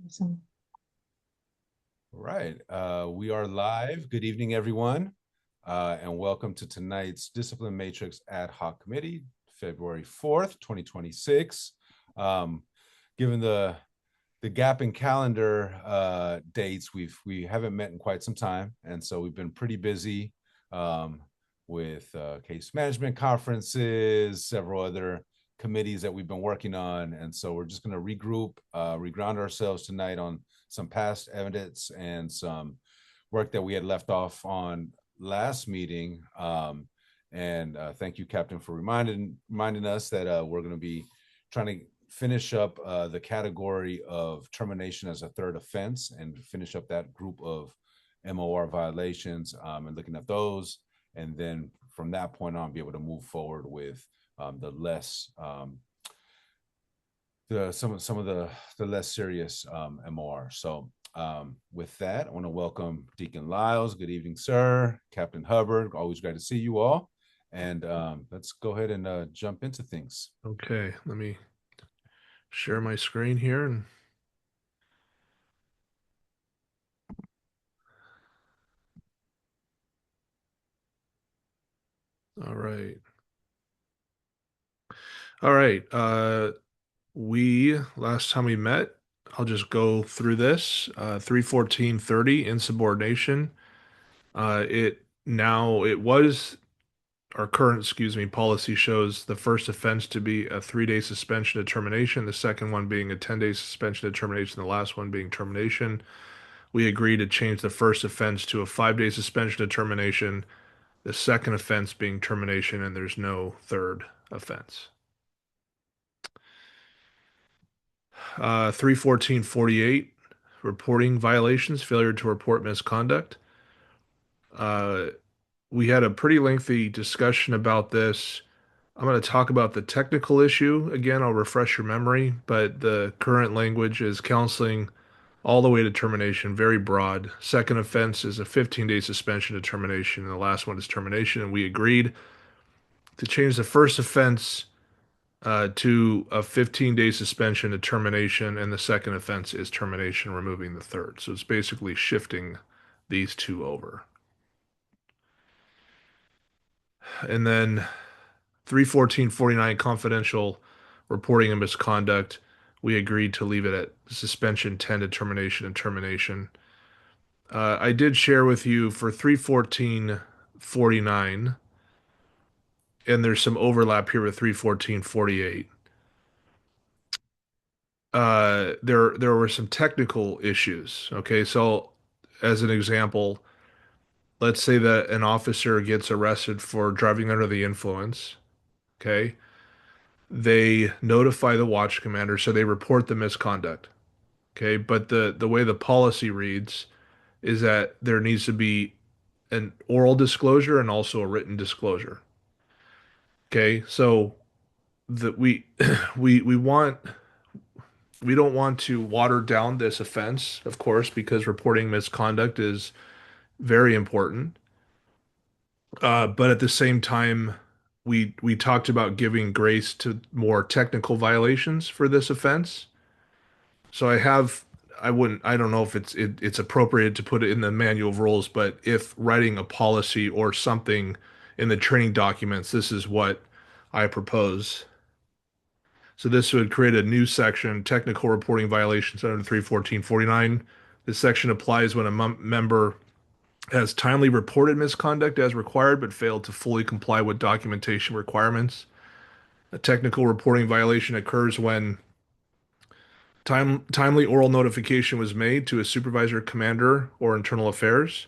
Awesome. All right. We are live. Good evening, everyone, and welcome to tonight's Discipline Matrix Ad Hoc Committee, February 4th, 2026. Um, Given the gap in calendar dates, we haven't met in quite some time, and so we've been pretty busy um, with case management conferences, several other committees that we've been working on, and so we're just going to regroup, reground ourselves tonight on some past evidence and some work that we had left off on last meeting. And thank you, Captain, for reminding us that we're going to be trying to finish up the category of termination as a third offense and finish up that group of MOR violations and looking at those. And then from that point on, be able to move forward with the less some of the less serious MOR. So with that, I want to welcome Deacon Lyles. Good evening, sir. Captain Hubbard. Always great to see you all. And let's go ahead and jump into things. Okay, let me share my screen here and all right. All right. We last time we met, I'll just go through this. 31430 insubordination. It was our current, policy shows the first offense to be a 3-day suspension of termination, the second one being a 10-day suspension of termination, the last one being termination. We agreed to change the first offense to a 5-day suspension of termination, the second offense being termination, and there's no third offense. 31448, reporting violations, failure to report misconduct. Uh, we had a pretty lengthy discussion about this. I'm going to talk about the technical issue. Again, I'll refresh your memory, but the current language is counseling all the way to termination, very broad. Second offense is a 15-day suspension to termination, and the last one is termination. And we agreed to change the first offense to a 15-day suspension to termination, and the second offense is termination, removing the third. So it's basically shifting these two over. And then 31449 confidential reporting and misconduct, we agreed to leave it at suspension 10 to termination and termination. I did share with you for 31449, and there's some overlap here with 31448. There were some technical issues. Okay, so as an example, let's say that an officer gets arrested for driving under the influence. Okay, they notify the watch commander, so they report the misconduct. Okay, but the way the policy reads is that there needs to be an oral disclosure and also a written disclosure. Okay, so that we want we don't want to water down this offense, of course, because reporting misconduct is very important. But at the same time, we talked about giving grace to more technical violations for this offense. So I don't know if it's appropriate to put it in the manual of rules, but if writing a policy or something in the training documents, this is what I propose. So this would create a new section, technical reporting violations under 31449. This section applies when a member has timely reported misconduct as required, but failed to fully comply with documentation requirements. A technical reporting violation occurs when timely oral notification was made to a supervisor, commander, or internal affairs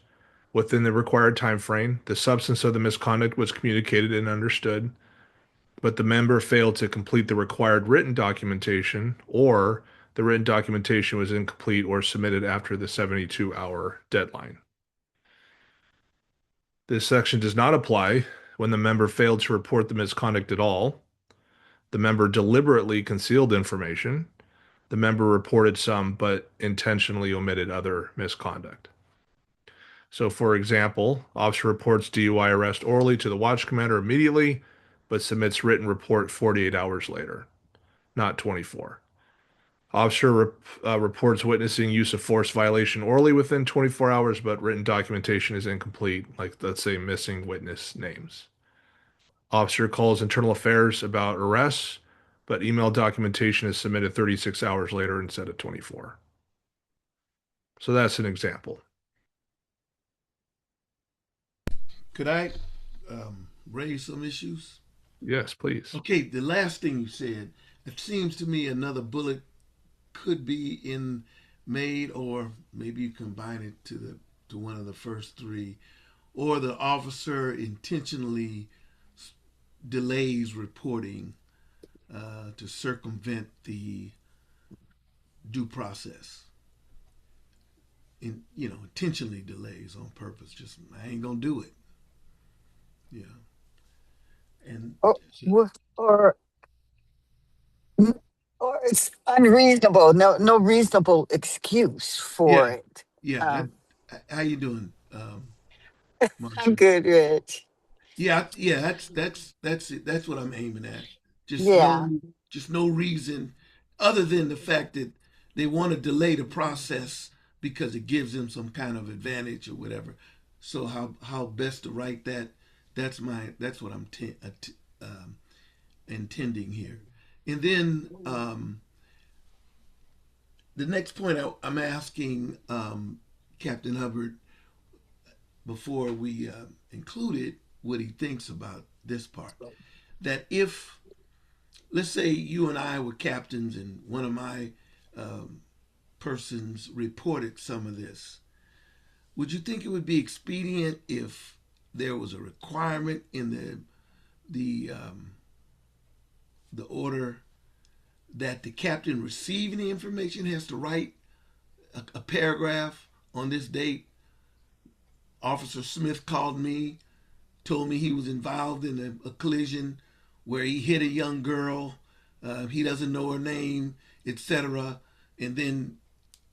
within the required time frame. The substance of the misconduct was communicated and understood, but the member failed to complete the required written documentation, or the written documentation was incomplete or submitted after the 72-hour deadline. This section does not apply when the member failed to report the misconduct at all. The member deliberately concealed information. The member reported some but intentionally omitted other misconduct. So, for example, officer reports DUI arrest orally to the watch commander immediately, but submits written report 48 hours later, not 24. Officer reports witnessing use of force violation orally within 24 hours, but written documentation is incomplete, like let's say missing witness names. Officer calls internal affairs about arrests, but email documentation is submitted 36 hours later instead of 24. So that's an example. Could I raise some issues? Yes, please. Okay, the last thing you said, it seems to me another bullet could be in made, or maybe you combine it to one of the first three, or the officer intentionally delays reporting to circumvent the due process. Intentionally delays on purpose. Just I ain't gonna do it. Yeah, and or so, or or it's unreasonable. No reasonable excuse yeah, for it. yeah. Um, How you doing, I'm Marcia? good, Rich. Yeah, yeah. That's it. That's what I'm aiming at. Just Yeah. no, just no reason other than the fact that they want to delay the process because it gives them some kind of advantage or whatever. So how best to write that? That's what I'm intending here. And then the next point I'm asking Captain Hubbard before we include it, what he thinks about this part. That if, let's say, you and I were captains and one of my um, persons reported some of this, would you think it would be expedient if there was a requirement in the order that the captain receiving the information has to write a paragraph on this date? Officer Smith called me, told me he was involved in a collision where he hit a young girl. He doesn't know her name, etc. And then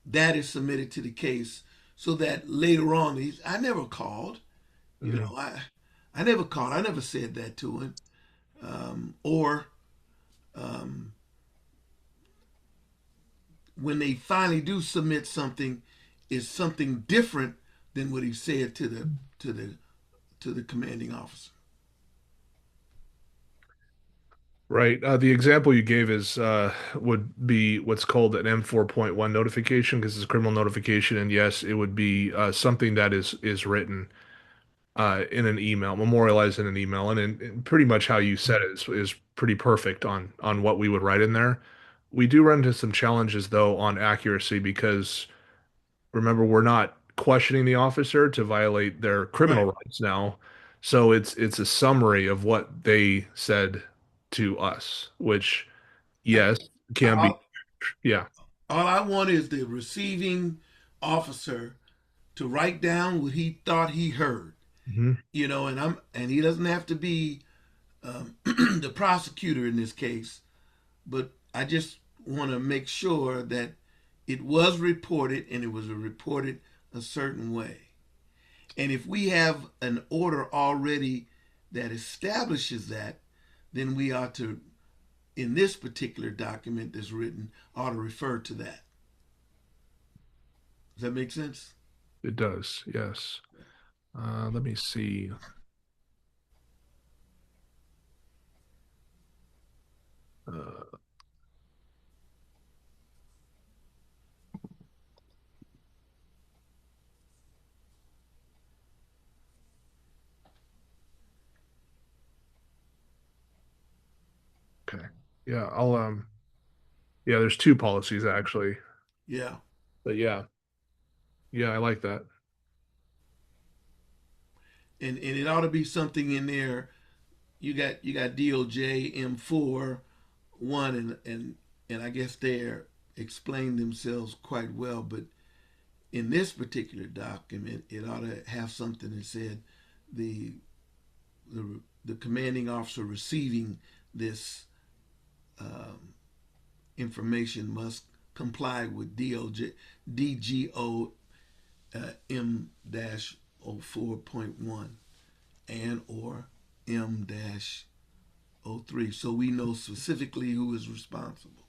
that is submitted to the case so that later on, I never called. You Mhm. know, I never called. I never said that to him. Or um, when they finally do submit something, is something different than what he said to the commanding officer. Right. The example you gave is would be what's called an M4.1 notification because it's a criminal notification, and yes, it would be something that is written in an email, memorialized in an email, and pretty much how you said it is pretty perfect on what we would write in there. We do run into some challenges though on accuracy because remember we're not questioning the officer to violate their criminal Right. rights now. So it's a summary of what they said to us, which I, yes can be all, yeah. all I want is the receiving officer to write down what he thought he heard. Mhm. And he doesn't have to be the prosecutor in this case, but I just want to make sure that it was reported and it was reported a certain way. And if we have an order already that establishes that, then we ought to, in this particular document that's written, ought to refer to that. Does that make sense? It does, yes. Let me see. Uh, okay. Yeah, I'll yeah, there's two policies actually. Yeah. But yeah, yeah, I like that. And it ought to be something in there. You got DOJ M4 one and I guess they're explain themselves quite well, but in this particular document, it ought to have something that said the the commanding officer receiving this um, information must comply with DOJ DGO M 04.1 and or M 03, so we know specifically who is responsible.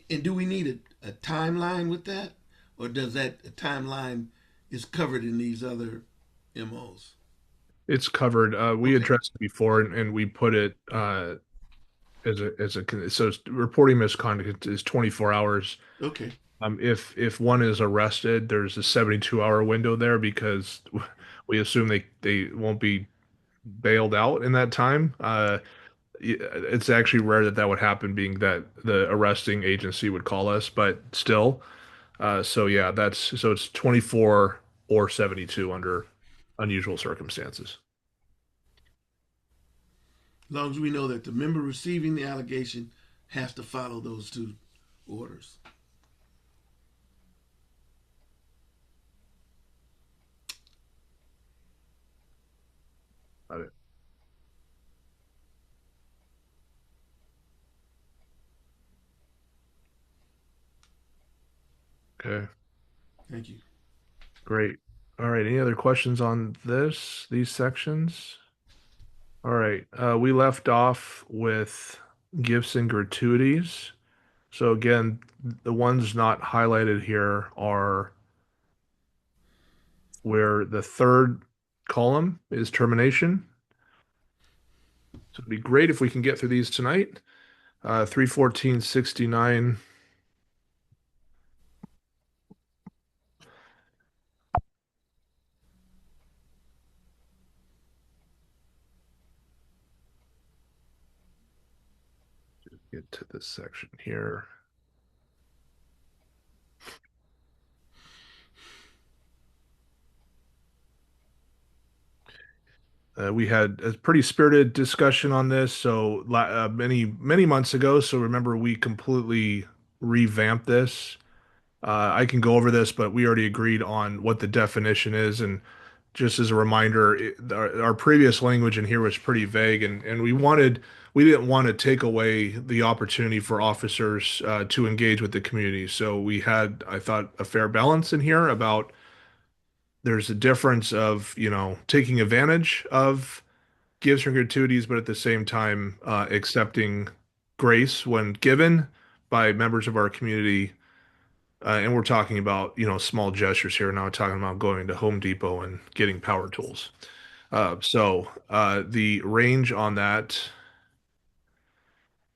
And do we need a timeline with that, or does that a timeline is covered in these other MOs? It's covered. We Okay. addressed it before, and we put it so reporting misconduct is 24 hours. Okay. If one is arrested, there's a 72-hour window there because we assume they won't be bailed out in that time. It's actually rare that that would happen, being that the arresting agency would call us, but still. So yeah, it's 24 or 72 under unusual circumstances. As long as we know that the member receiving the allegation has to follow those two orders. Got it. Okay, Thank you. great. All right, any other questions on these sections? All right, we left off with gifts and gratuities. So again, the ones not highlighted here are where the third column is termination. So it'd be great if we can get through these tonight. 31469. Get to this section here. We had a pretty spirited discussion on this. So many months ago. So remember, we completely revamped this. I can go over this, but we already agreed on what the definition is. And just as a reminder, our previous language in here was pretty vague, and we didn't want to take away the opportunity for officers to engage with the community. So we had, I thought, a fair balance in here about there's a difference of, taking advantage of gifts and gratuities, but at the same time, accepting grace when given by members of our community. And we're talking about, small gestures here. Now we're talking about going to Home Depot and getting power tools. So the range on that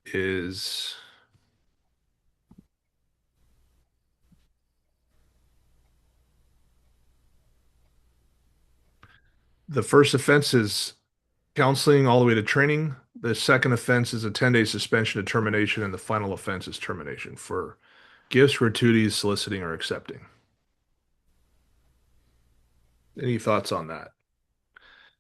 is the first offense is counseling all the way to training. The second offense is a 10-day suspension of termination, and the final offense is termination for gifts, gratuities, soliciting, or accepting. Any thoughts on that?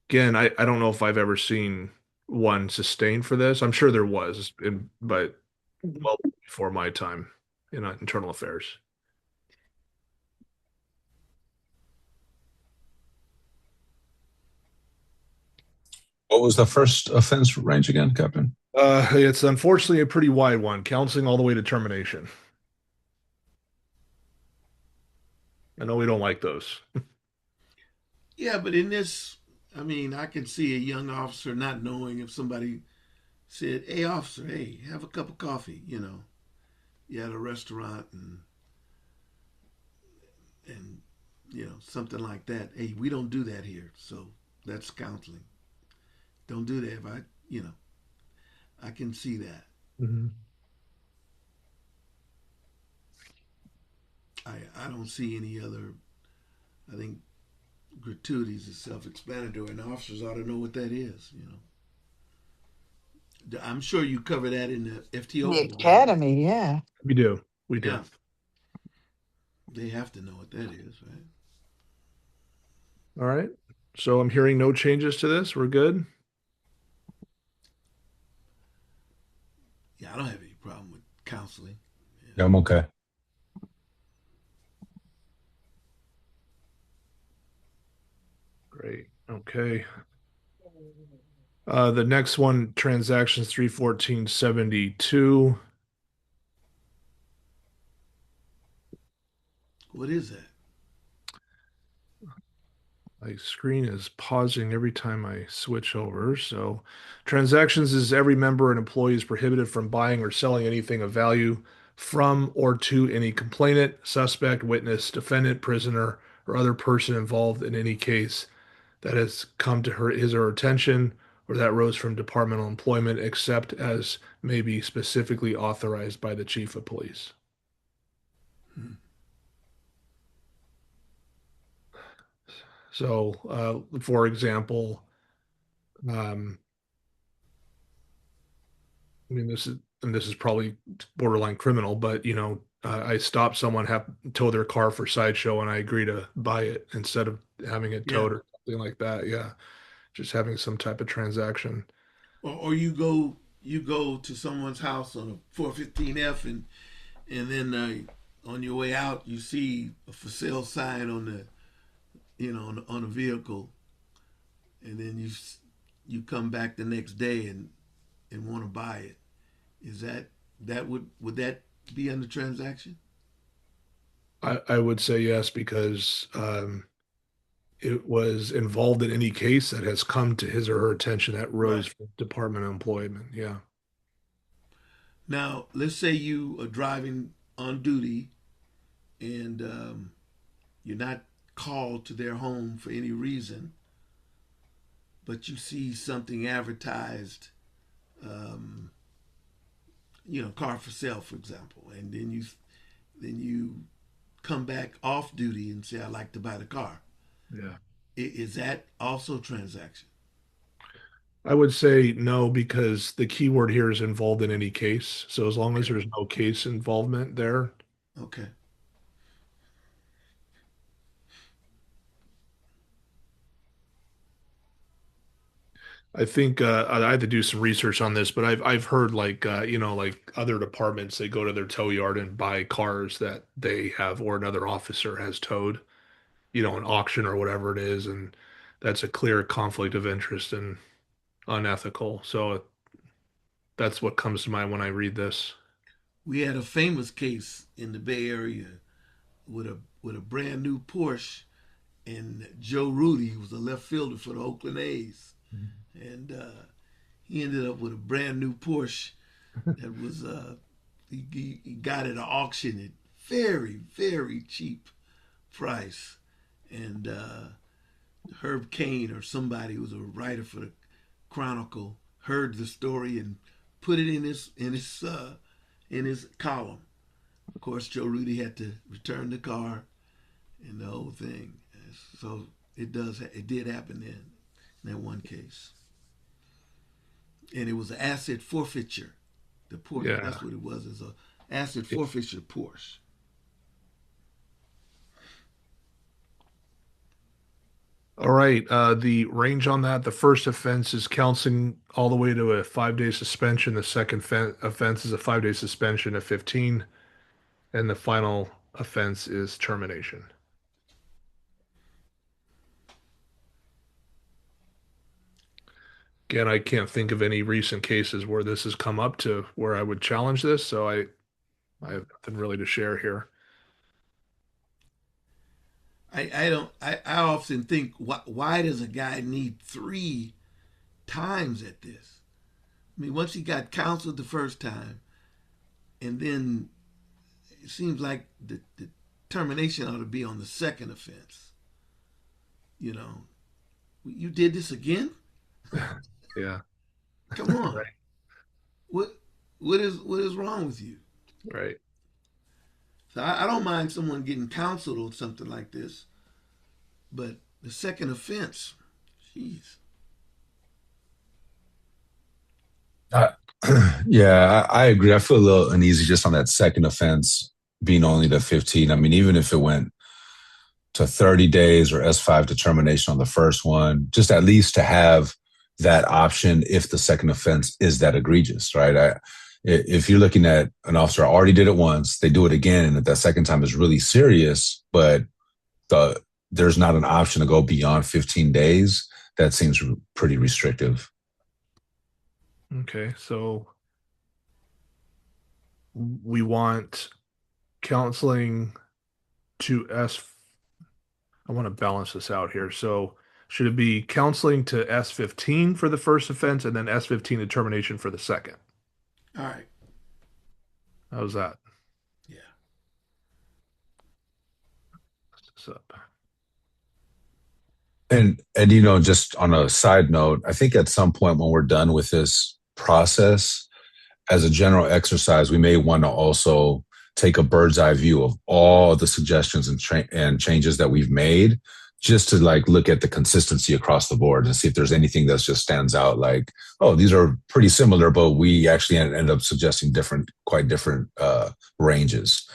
Again, I don't know if I've ever seen one sustained for this. I'm sure there was, but well before my time in internal affairs. What was the first offense range again, Captain? It's unfortunately a pretty wide one, counseling all the way to termination. I know we don't like those. Yeah, but in this, I mean, I can see a young officer not knowing if somebody said, "Hey, officer, hey, have a cup of coffee." You at a restaurant and something like that. Hey, we don't do that here, so that's counseling. Don't do that. If I can see that. Mhm. I don't see any other. I think gratuities is self-explanatory, and officers ought to know what that is. I'm sure you cover that in the FTO The code, right? academy, yeah. We do. We do. Yeah, they have to know what that is, right? All right. So I'm hearing no changes to this. We're good. Yeah, I don't have any problem with counseling. Yeah, I'm okay. Great. Okay. The next one, transactions 31472. What is that? My screen is pausing every time I switch over. So, transactions is every member and employee is prohibited from buying or selling anything of value from or to any complainant, suspect, witness, defendant, prisoner, or other person involved in any case that has come to his or her attention or that rose from departmental employment, except as may be specifically authorized by the chief of police. So, for example, um, I mean, this is probably borderline criminal, but I stop someone, have tow their car for sideshow, and I agree to buy it instead of having it Yeah. towed or something like that. Yeah, just having some type of transaction. Or you go to someone's house on a 415F, and then on your way out you see a for sale sign on the on a vehicle, and then you come back the next day and want to buy it. Is that would that be under transaction? I would say yes because it was involved in any case that has come to his or her attention that rose Right. from Department of Employment. Yeah. Now, let's say you are driving on duty and you're not called to their home for any reason, but you see something advertised, um, car for sale, for example, and then you come back off duty and say, "I'd like to buy the car." Yeah. Is that also transaction? I would say no because the keyword here is involved in any case. So as long as Okay. there's no case involvement there, Okay. I think I had to do some research on this, but I've heard like like other departments they go to their tow yard and buy cars that they have or another officer has towed, an auction or whatever it is, and that's a clear conflict of interest and unethical. So that's what comes to mind when I read this. We had a famous case in the Bay Area with a brand new Porsche, and Joe Rudy was a left fielder for the Oakland A's, and he ended up with a brand new Porsche that was he got at an auction at very cheap price, and Herb Cain or somebody who was a writer for the Chronicle heard the story and put it in his column. Of course, Joe Rudy had to return the car and the whole thing. So it did happen then in that one case, and it was an asset forfeiture. The Porsche, Yeah. that's what it was. It's a asset forfeiture Porsche. All right. The range on that, the first offense is counseling all the way to a 5-day suspension. The second offense is a 5-day suspension of 15, and the final offense is termination. Again, I can't think of any recent cases where this has come up to where I would challenge this, so I have nothing really to share here. I don't. I often think, why does a guy need three times at this? I mean, once he got counseled the first time, and then it seems like the termination ought to be on the second offense. You know, you did this again? Yeah. Come on. Right. What what is wrong with you? Right. So I don't mind someone getting counseled or something like this, but the second offense, jeez. Uh, yeah, I agree. I feel a little uneasy just on that second offense being only the 15. I mean, even if it went to 30 days or S5 determination on the first one, just at least to have that option if the second offense is that egregious, right? If you're looking at an officer already did it once, they do it again, and if that second time is really serious, but there's not an option to go beyond 15 days, that seems pretty restrictive. Okay. So we want counseling to S. I want to balance this out here. So should it be counseling to S15 for the first offense and then S15 determination for the second? All right. How's that? What's up? And you know, just on a side note, I think at some point when we're done with this process, as a general exercise, we may want to also take a bird's eye view of all the suggestions and changes that we've made, just to like look at the consistency across the board and see if there's anything that just stands out. Like, oh, these are pretty similar, but we actually end up suggesting quite different ranges.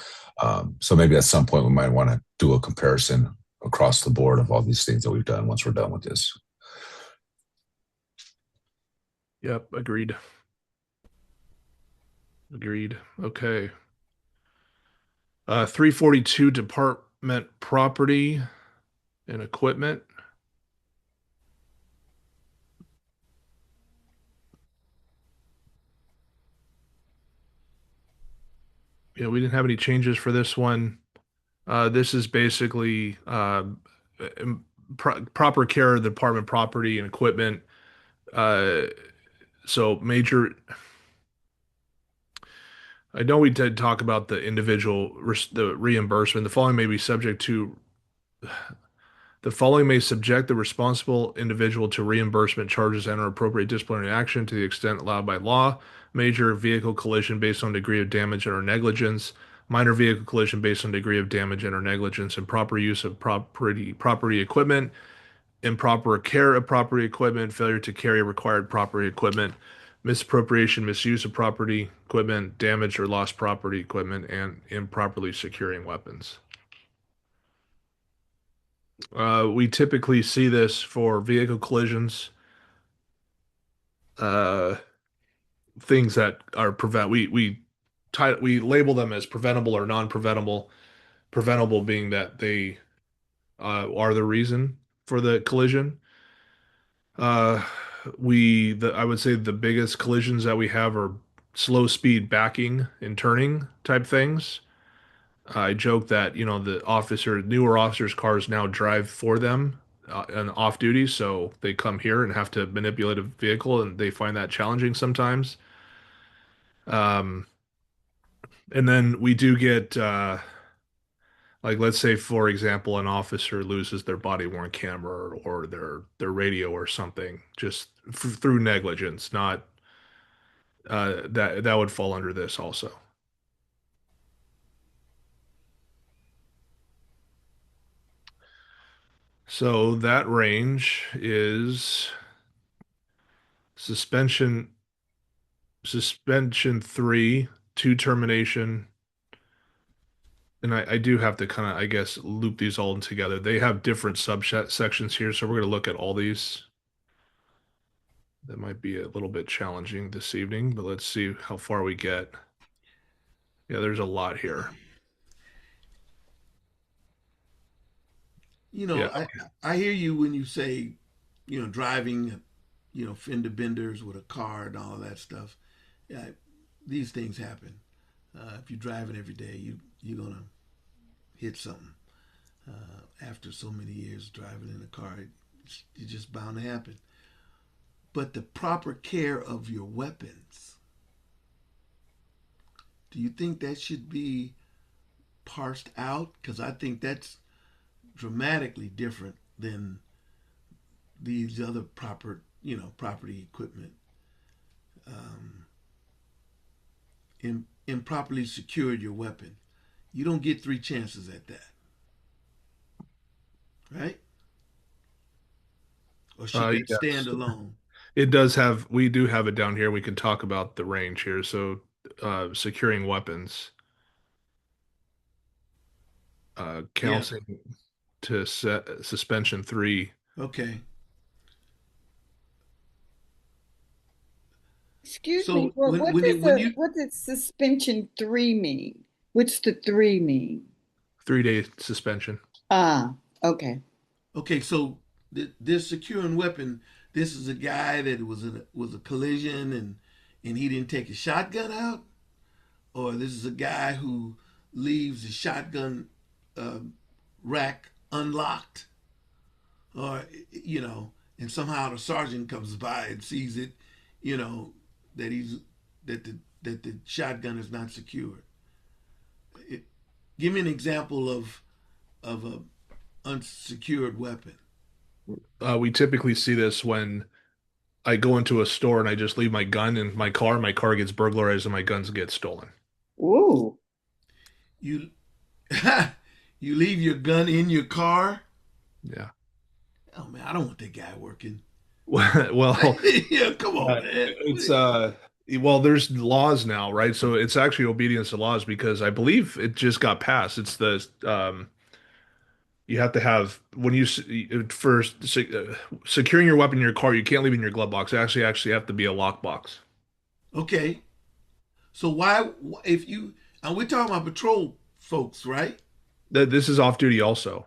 So maybe at some point we might want to do a comparison across the board of all these things that we've done once we're done with this. Yep, agreed. Agreed. Okay. 342 department property and equipment. Yeah, we didn't have any changes for this one. This is basically proper care of the department property and equipment. Uh, so major, I know we did talk about the the reimbursement. The following may subject the responsible individual to reimbursement charges and or appropriate disciplinary action to the extent allowed by law. Major vehicle collision based on degree of damage and or negligence. Minor vehicle collision based on degree of damage and or negligence. Improper use of property equipment. Improper care of property equipment. Failure to carry required property equipment. Misappropriation, misuse of property equipment. Damage or lost property equipment. And improperly securing weapons. We typically see this for vehicle collisions, uh, things that are we label them as preventable or non-preventable. Preventable being that they are the reason for the collision. Uh, I would say the biggest collisions that we have are slow speed backing and turning type things. I joke that, newer officers' cars now drive for them and off duty, so they come here and have to manipulate a vehicle, and they find that challenging sometimes. Um, and then we do get, like, let's say, for example, an officer loses their body worn camera or their radio or something, just through negligence. Not that would fall under this also. So that range is suspension suspension 3 to termination. And I do have to kind of, I guess, loop these all in together. They have different subset sections here, so we're going to look at all these. That might be a little bit challenging this evening, but let's see how far we get. Yeah, there's a lot here. You know, Yeah. I hear you when you say, driving, fender benders with a car and all of that stuff. Yeah, these things happen. If you're driving every day, you're gonna hit something. After so many years driving in a car, it's just bound to happen. But the proper care of your weapons, do you think that should be parsed out? Because I think that's dramatically different than these other property equipment. Um, Improperly secured your weapon. You don't get three chances at that, right? Or should that stand Yes. alone? We do have it down here. We can talk about the range here. So, securing weapons, Yeah. counseling to set suspension 3. Okay. Excuse me. So Well, when you what does suspension three mean? What's the three mean? 3-day suspension. Ah, okay. okay, so this securing weapon, this is a guy that was a collision and he didn't take his shotgun out, or this is a guy who leaves the shotgun uh, rack unlocked, or and somehow the sergeant comes by and sees it, you know, that he's that the shotgun is not secured. It, Give me an example of unsecured weapon? We typically see this when I go into a store and I just leave my gun in my car gets burglarized and my guns get stolen. Ooh. You you leave your gun in your car? Yeah. Oh man, I don't want that guy working. Well, Yeah, come on, man. it's well, there's laws now, right? So it's actually obedience to laws because I believe it just got passed. It's the you have to have when you first securing your weapon in your car, you can't leave it in your glove box. It actually have to be a lock box. Okay, so why if you and we're talking about patrol folks, right? This is off duty also.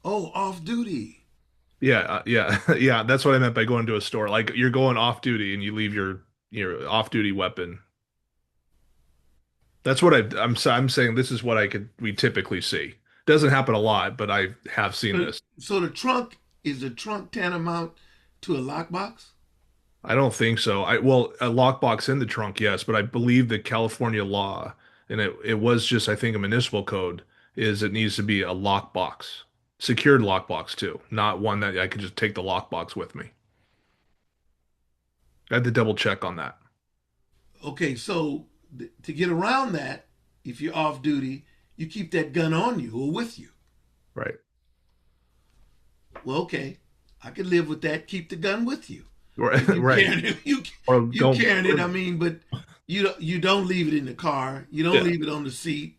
Oh, off duty. Yeah, yeah, yeah. That's what I meant by going to a store. Like you're going off duty and you leave your off duty weapon. That's what I'm saying. This is what we typically see. Doesn't happen a lot, but I have seen So, this. so the trunk tantamount to a lockbox? I don't think so. Well, a lockbox in the trunk, yes, but I believe the California law, and it was just I think a municipal code, is it needs to be a lockbox, secured lockbox too, not one that I could just take the lockbox with me. I had to double check on that. Okay, so to get around that, if you're off duty, you keep that gun on you or with you. Right. Well, okay, I could live with that. Keep the gun with you. Right. You Right. carrying it, Or you don't. carrying it. I mean, but you don't leave it in the car. You don't Yeah. leave it on the seat.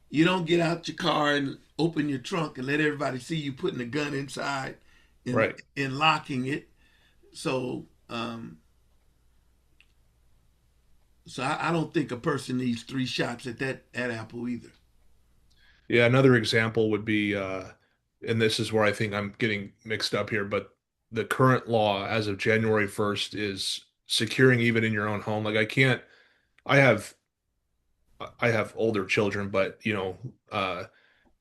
You don't get out your car and open your trunk and let everybody see you putting the gun inside and Right. and locking it. So I don't think a person needs three shots at Apple either. Yeah. Another example would be, and this is where I think I'm getting mixed up here, but the current law as of January 1st is securing even in your own home. Like I have I have older children, but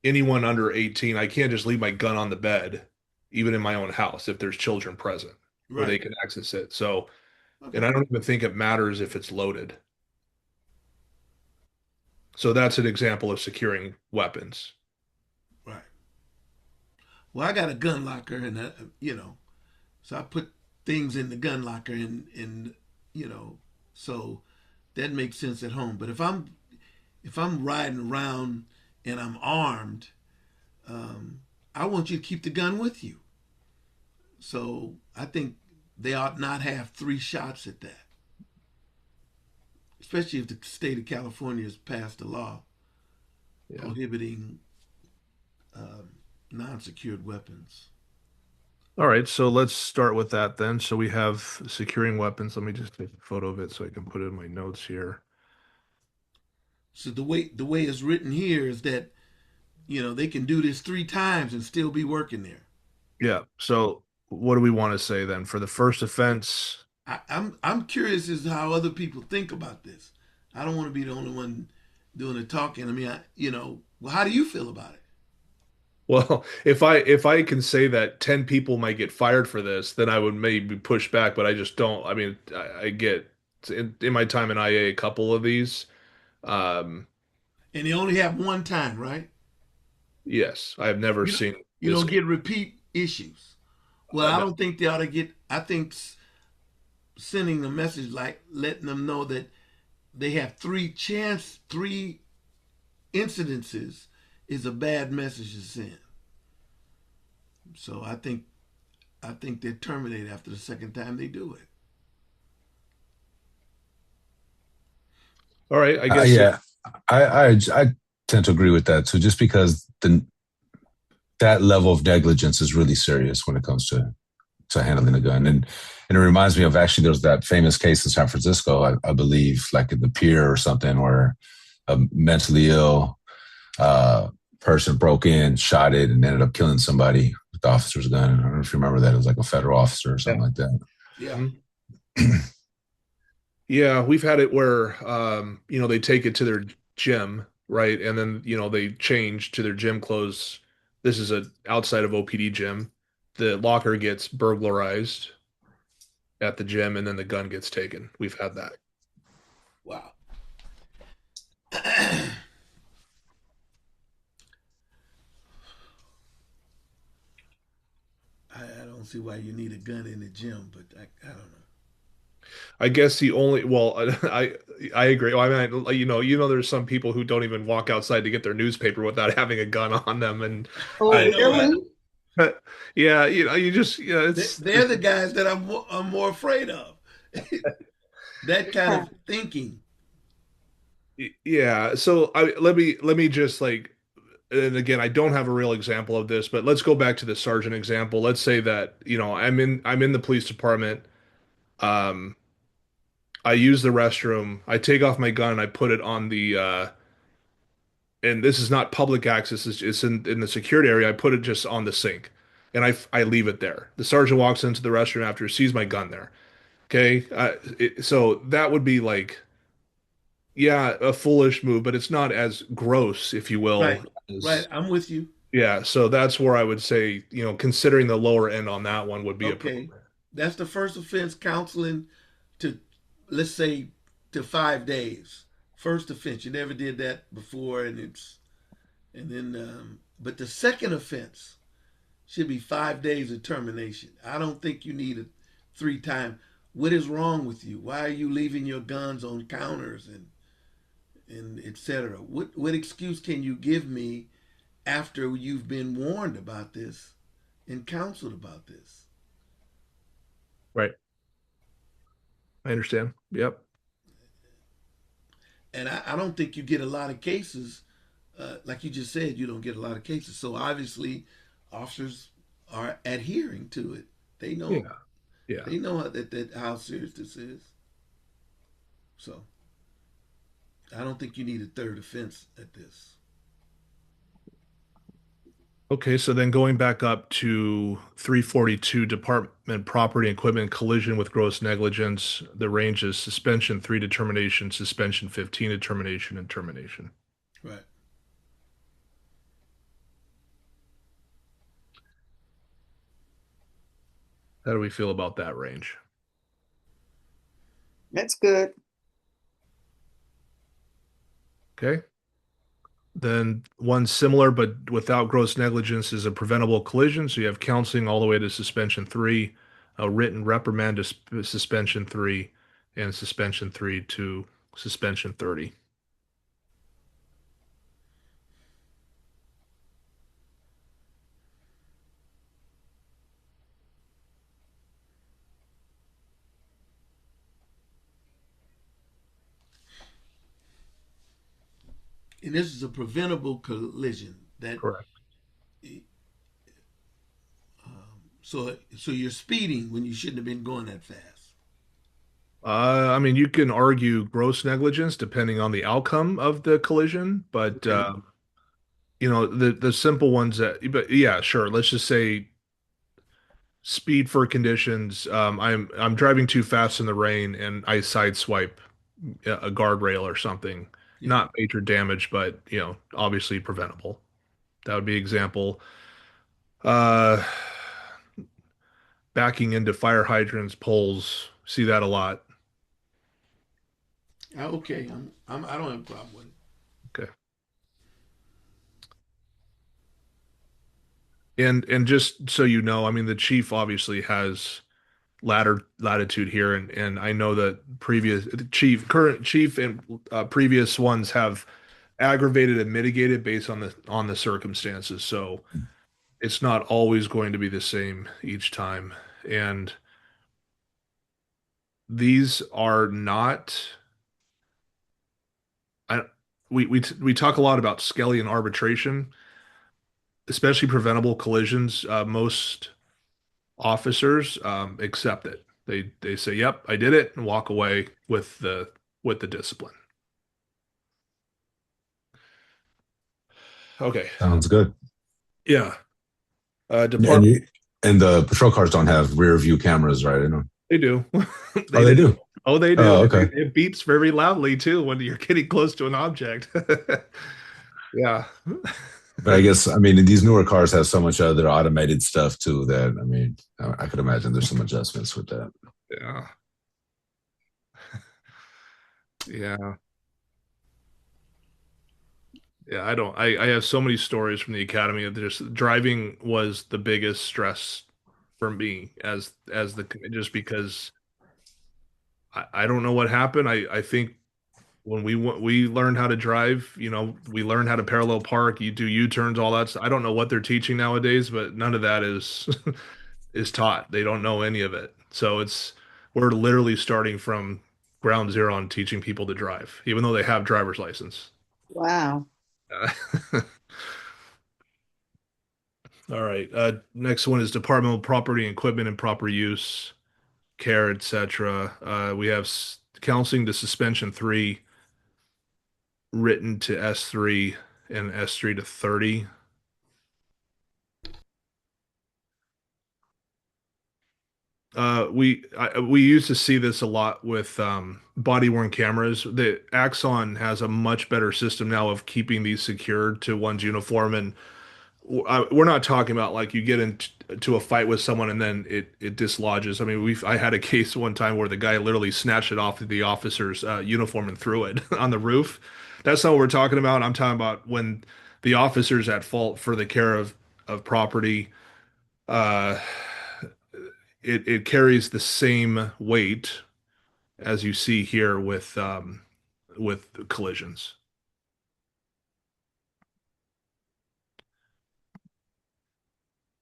anyone under 18, I can't just leave my gun on the bed, even in my own house, if there's children present where they Right. can access it. So, and Okay. I don't even think it matters if it's loaded. So that's an example of securing weapons. Right. Well, I got a gun locker, and so I put things in the gun locker, and you know, so that makes sense at home. But if I'm riding around and I'm armed, I want you to keep the gun with you. So I think they ought not have three shots at that, especially if the state of California has passed a law Yeah. prohibiting non-secured weapons. All right, so let's start with that then. So we have securing weapons. Let me just take a photo of it so I can put it in my notes here. So the way it's written here is that they can do this three times and still be working there. Yeah. So what do we want to say then? For the first offense, I'm curious as to how other people think about this. I don't want to be the only one doing the talking. I mean, well, how do you feel about it? well, if I can say that 10 people might get fired for this, then I would maybe push back, but I just don't. I mean, I get in my time in IA a couple of these. Um, And they only have one time, right? yes, I have never You don't, seen you this. don't get repeat issues. Well, I No. don't think they ought to get. I think sending a message like letting them know that they have three incidences is a bad message to send. So I think they're terminated after the second time they do it. All right, I guess Yeah, I tend to agree with that too. Just because that level of negligence is really serious when it comes to handling a gun, and it reminds me of actually there was that famous case in San Francisco, I believe, like in the pier or something, where a mentally ill person broke in, shot it, and ended up killing somebody with the officer's gun. I don't know if you remember that. It was like a federal officer or yeah. something like that. Yeah. Mhm. Yeah, we've had it where they take it to their gym, right? And then, they change to their gym clothes. This is a outside of OPD gym. The locker gets burglarized at the gym and then the gun gets taken. We've had that. Wow. see why you need a gun in the gym, but I don't know. I guess the only well, I agree. Well, I mean, there's some people who don't even walk outside to get their newspaper without having a gun on them, and You I, Oh, know what? really? yeah, you just, They're the guys that I'm more afraid of. That kind Huh. of thinking. yeah. So let me just like, and again, I don't have a real example of this, but let's go back to the sergeant example. Let's say that, I'm in the police department. Um, I use the restroom. I take off my gun. I put it on and this is not public access. It's in the security area. I put it just on the sink, and I leave it there. The sergeant walks into the restroom after, sees my gun there. Okay, so that would be like, yeah, a foolish move, but it's not as gross, if you will, Right. Right. as I'm with you. yeah. So that's where I would say, considering the lower end on that one would be Okay. appropriate. That's the first offense counseling to, let's say, to 5 days. First offense. You never did that before, and then, but the second offense should be 5 days of termination. I don't think you need a 3 time. What is wrong with you? Why are you leaving your guns on counters and etc.? What excuse can you give me after you've been warned about this and counseled about this? Right. I understand. Yep. And I don't think you get a lot of cases. Like you just said, you don't get a lot of cases. So obviously, officers are adhering to it. They know. Yeah. Yeah. They know how serious this is. So I don't think you need a third offense at this. Okay, so then going back up to 342, department property and equipment collision with gross negligence, the range is suspension 3 determination, suspension 15 determination, and termination. Right. How do we feel about that range? That's good. Okay. Then one similar but without gross negligence is a preventable collision. So you have counseling all the way to suspension 3, a written reprimand to suspension 3, and suspension 3 to suspension 30. And this is a preventable collision. That Correct. so you're speeding when you shouldn't have been going that fast. I mean, you can argue gross negligence depending on the outcome of the collision, but Okay. the simple ones but yeah, sure. Let's just say speed for conditions. I'm driving too fast in the rain and I sideswipe a guardrail or something. Yeah. Not major damage, but obviously preventable. That would be example. Uh, Backing into fire hydrants, poles. See that a lot. Okay. I don't have a problem with it. Okay. And just so you know, I mean, the chief obviously has latitude here, and I know that current chief, and previous ones have aggravated and mitigated based on the circumstances. So it's not always going to be the same each time. And these are not. I, we talk a lot about Skelly and arbitration, especially preventable collisions. Most officers accept it. They say, "Yep, I did it," and walk away with the discipline. Okay. Sounds good. Yeah. And Department. you and the patrol cars don't have rear view cameras, right? I know. They do. Oh, They they do. do. Oh, they do. Oh, And okay. it beeps very loudly too when you're getting close to an object. Yeah. But I guess, I mean, these newer cars have so much other automated stuff too that, I mean, I could imagine there's some adjustments with that. Yeah. Yeah. Yeah. I have so many stories from the academy of just driving was the biggest stress for me as the just because I don't know what happened. I think when we learned how to drive, we learned how to parallel park, you do U-turns, all that stuff. I don't know what they're teaching nowadays, but none of that is is taught. They don't know any of it. So we're literally starting from ground zero on teaching people to drive, even though they have driver's license. Wow. All right. Next one is departmental property and equipment and proper use, care, etc. We have counseling to suspension 3, written to S3, and S3 to 30. We used to see this a lot with body worn cameras. The Axon has a much better system now of keeping these secured to one's uniform, and we're not talking about like you get into a fight with someone and then it dislodges. I mean, I had a case one time where the guy literally snatched it off of the officer's uniform and threw it on the roof. That's not what we're talking about. I'm talking about when the officer's at fault for the care of property. Uh, it carries the same weight as you see here with collisions.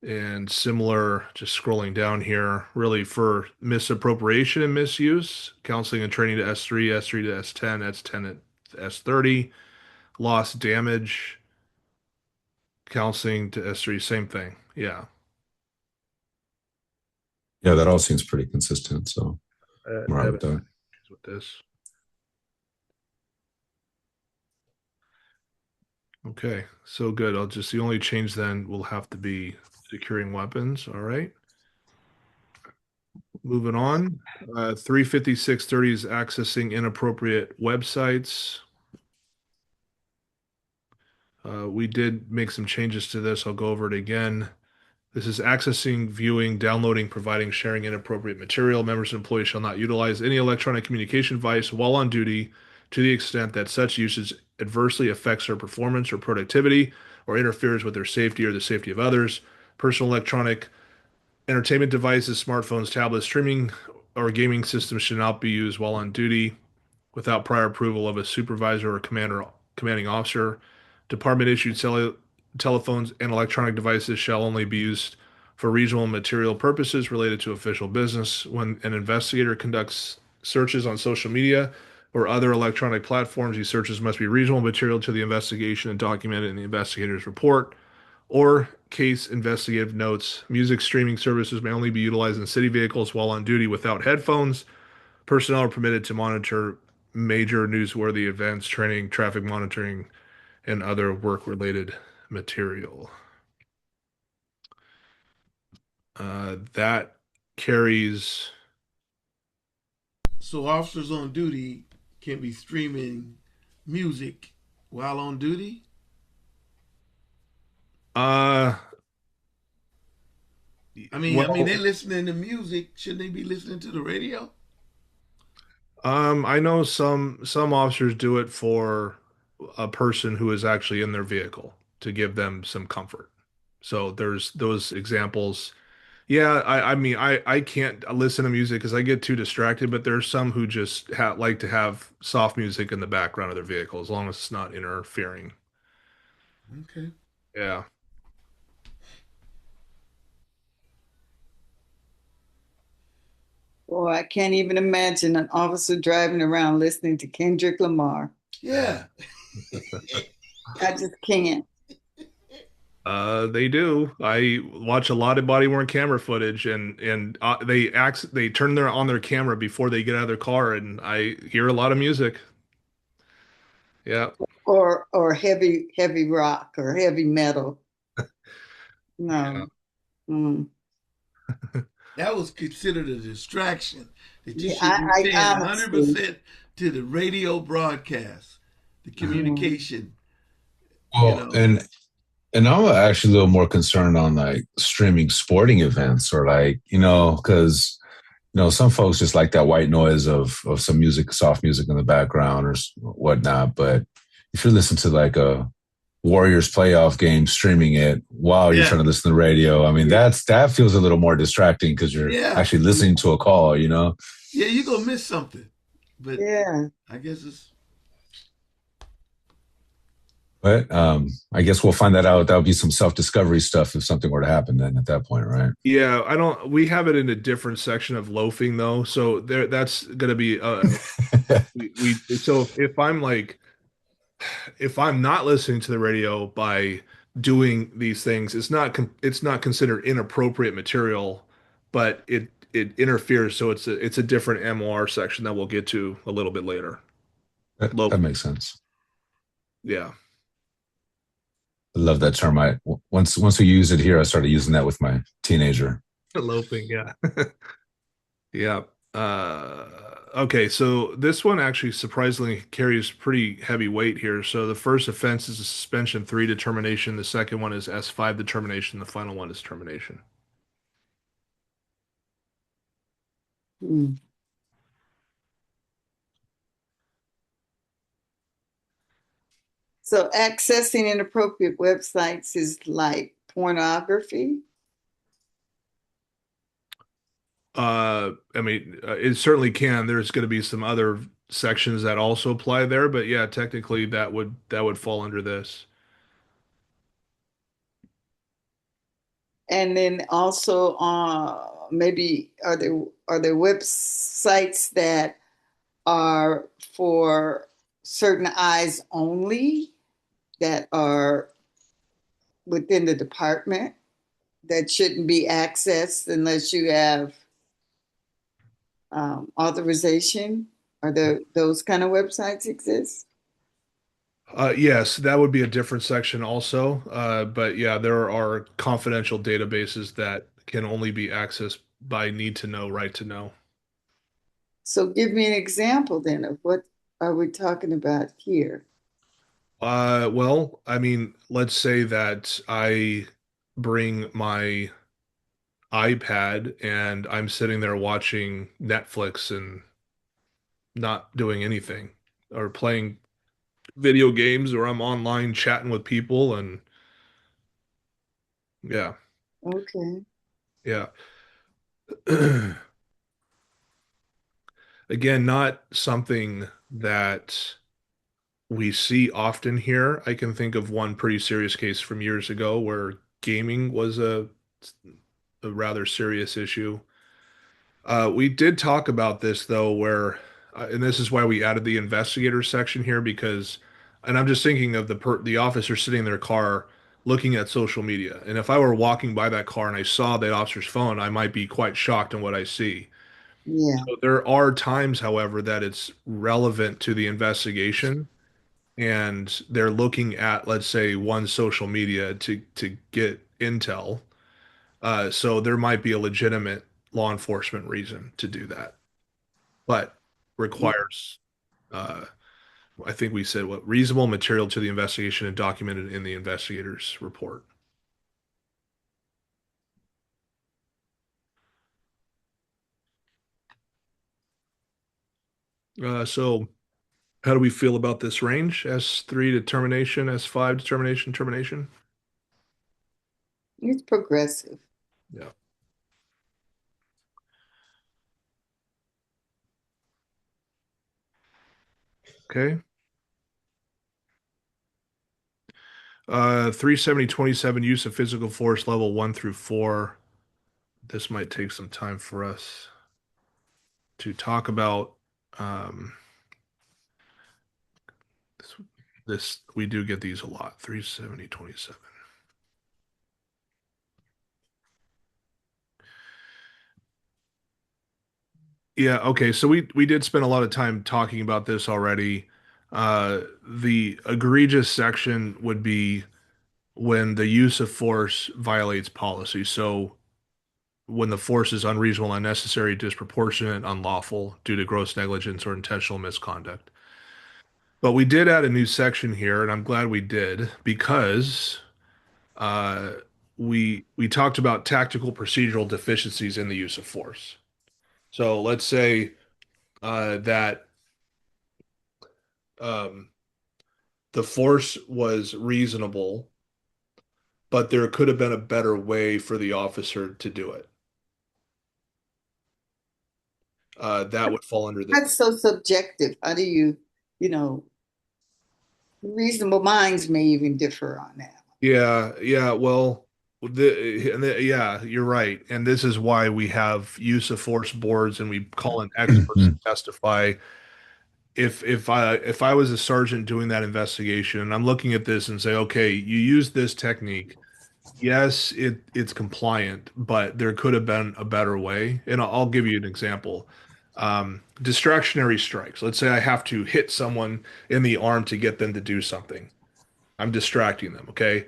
And similar, just scrolling down here, really for misappropriation and misuse, counseling and training to S3, S3 to S10, S10 to S30, loss damage, counseling to S3, same thing. Yeah. Yeah, that all seems pretty consistent. So I'm all right with that. With this. Okay, so good. The only change then will have to be securing weapons. All right. Moving on. 35630 is accessing inappropriate websites. We did make some changes to this. I'll go over it again. This is accessing, viewing, downloading, providing, sharing inappropriate material. Members and employees shall not utilize any electronic communication device while on duty to the extent that such usage adversely affects their performance or productivity or interferes with their safety or the safety of others. Personal electronic entertainment devices, smartphones, tablets, streaming, or gaming systems should not be used while on duty without prior approval of a supervisor or commanding officer. Department issued telephones and electronic devices shall only be used for regional and material purposes related to official business. When an investigator conducts searches on social media or other electronic platforms, these searches must be regional material to the investigation and documented in the investigator's report or case investigative notes. Music streaming services may only be utilized in city vehicles while on duty without headphones. Personnel are permitted to monitor major newsworthy events, training, traffic monitoring, and other work-related material. That carries. So officers on duty can be streaming music while on duty? Uh, I mean, they're listening to music. Shouldn't they be listening to the radio? I know some officers do it for a person who is actually in their vehicle to give them some comfort. So there's those examples. Yeah, I mean I can't listen to music because I get too distracted, but there's some who just like to have soft music in the background of their vehicle as long as it's not interfering. Okay. Yeah. Boy, I can't even imagine an officer driving around listening to Kendrick Lamar. Yeah. I just can't. They do. I watch a lot of body worn camera footage, and they turn on their camera before they get out of their car, and I hear a lot of music. Yeah. Or heavy rock or heavy metal. No. Mm. That was considered a distraction that you Yeah, should be paying honestly, 100% to the radio broadcast, the communication, you Well, know. and I'm actually a little more concerned on like streaming sporting events or like, because some folks just like that white noise of some music, soft music in the background or whatnot. But if you're listening to like a Warriors playoff game, streaming it while you're trying Yeah, to listen to the radio. I mean, yeah, that feels a little more distracting because you're yeah, actually listening to a call, you know? yeah. You gonna miss something, but Yeah. I guess it's But I guess we'll find that out. That would be some self-discovery stuff if something were to happen then at that point, right? Yeah, I don't. We have it in a different section of loafing though, so there that's gonna be so if I'm not listening to the radio by doing these things, it's not considered inappropriate material, but it interferes, so it's a different MOR section that we'll get to a little bit later. That Loafing. makes sense. Yeah. I love that term. I once we use it here, I started using that with my teenager. Loafing, yeah. Yeah. Okay, so this one actually surprisingly carries pretty heavy weight here. So the first offense is a suspension 3 determination. The second one is S5 determination. The final one is termination. Hmm. So accessing inappropriate websites is like pornography. I mean, it certainly can. There's going to be some other sections that also apply there, but yeah, technically that would fall under this. And then also maybe are there websites that are for certain eyes only that are within the department that shouldn't be accessed unless you have authorization? Are there those kind of websites exist? Yes, that would be a different section also. But yeah, there are confidential databases that can only be accessed by need to know, right to know. So give me an example then of what are we talking about here? Well, I mean, let's say that I bring my iPad and I'm sitting there watching Netflix and not doing anything, or playing video games, or I'm online chatting with people, and yeah, Okay. yeah. Again, not something that we see often here. I can think of one pretty serious case from years ago where gaming was a rather serious issue. We did talk about this though, where, and this is why we added the investigator section here because, and I'm just thinking of the officer sitting in their car looking at social media, and if I were walking by that car and I saw the officer's phone, I might be quite shocked in what I see. Yeah. So there are times, however, that it's relevant to the investigation, and they're looking at, let's say, one social media to get intel. So there might be a legitimate law enforcement reason to do that, but requires, uh, I think we said what reasonable material to the investigation and documented in the investigator's report. So how do we feel about this range? S3 determination, S5 determination, termination? It's progressive. Yeah. Okay. 370.27 use of physical force level 1 through 4. This might take some time for us to talk about. Um, this, this we do get these a lot. 370.27. Yeah, okay. So we did spend a lot of time talking about this already. The egregious section would be when the use of force violates policy. So when the force is unreasonable, unnecessary, disproportionate, unlawful due to gross negligence or intentional misconduct. But we did add a new section here, and I'm glad we did because uh, we talked about tactical procedural deficiencies in the use of force. So let's say that um, the force was reasonable, but there could have been a better way for the officer to do it. That would fall under the That's so subjective. How do you know, reasonable minds may even differ on that. Yeah, yeah. Well, yeah, you're right. And this is why we have use of force boards and we call in experts to testify. If I was a sergeant doing that investigation and I'm looking at this and say, okay, you use this technique. Yes, it's compliant, but there could have been a better way. And I'll give you an example. Distractionary strikes. Let's say I have to hit someone in the arm to get them to do something. I'm distracting them, okay?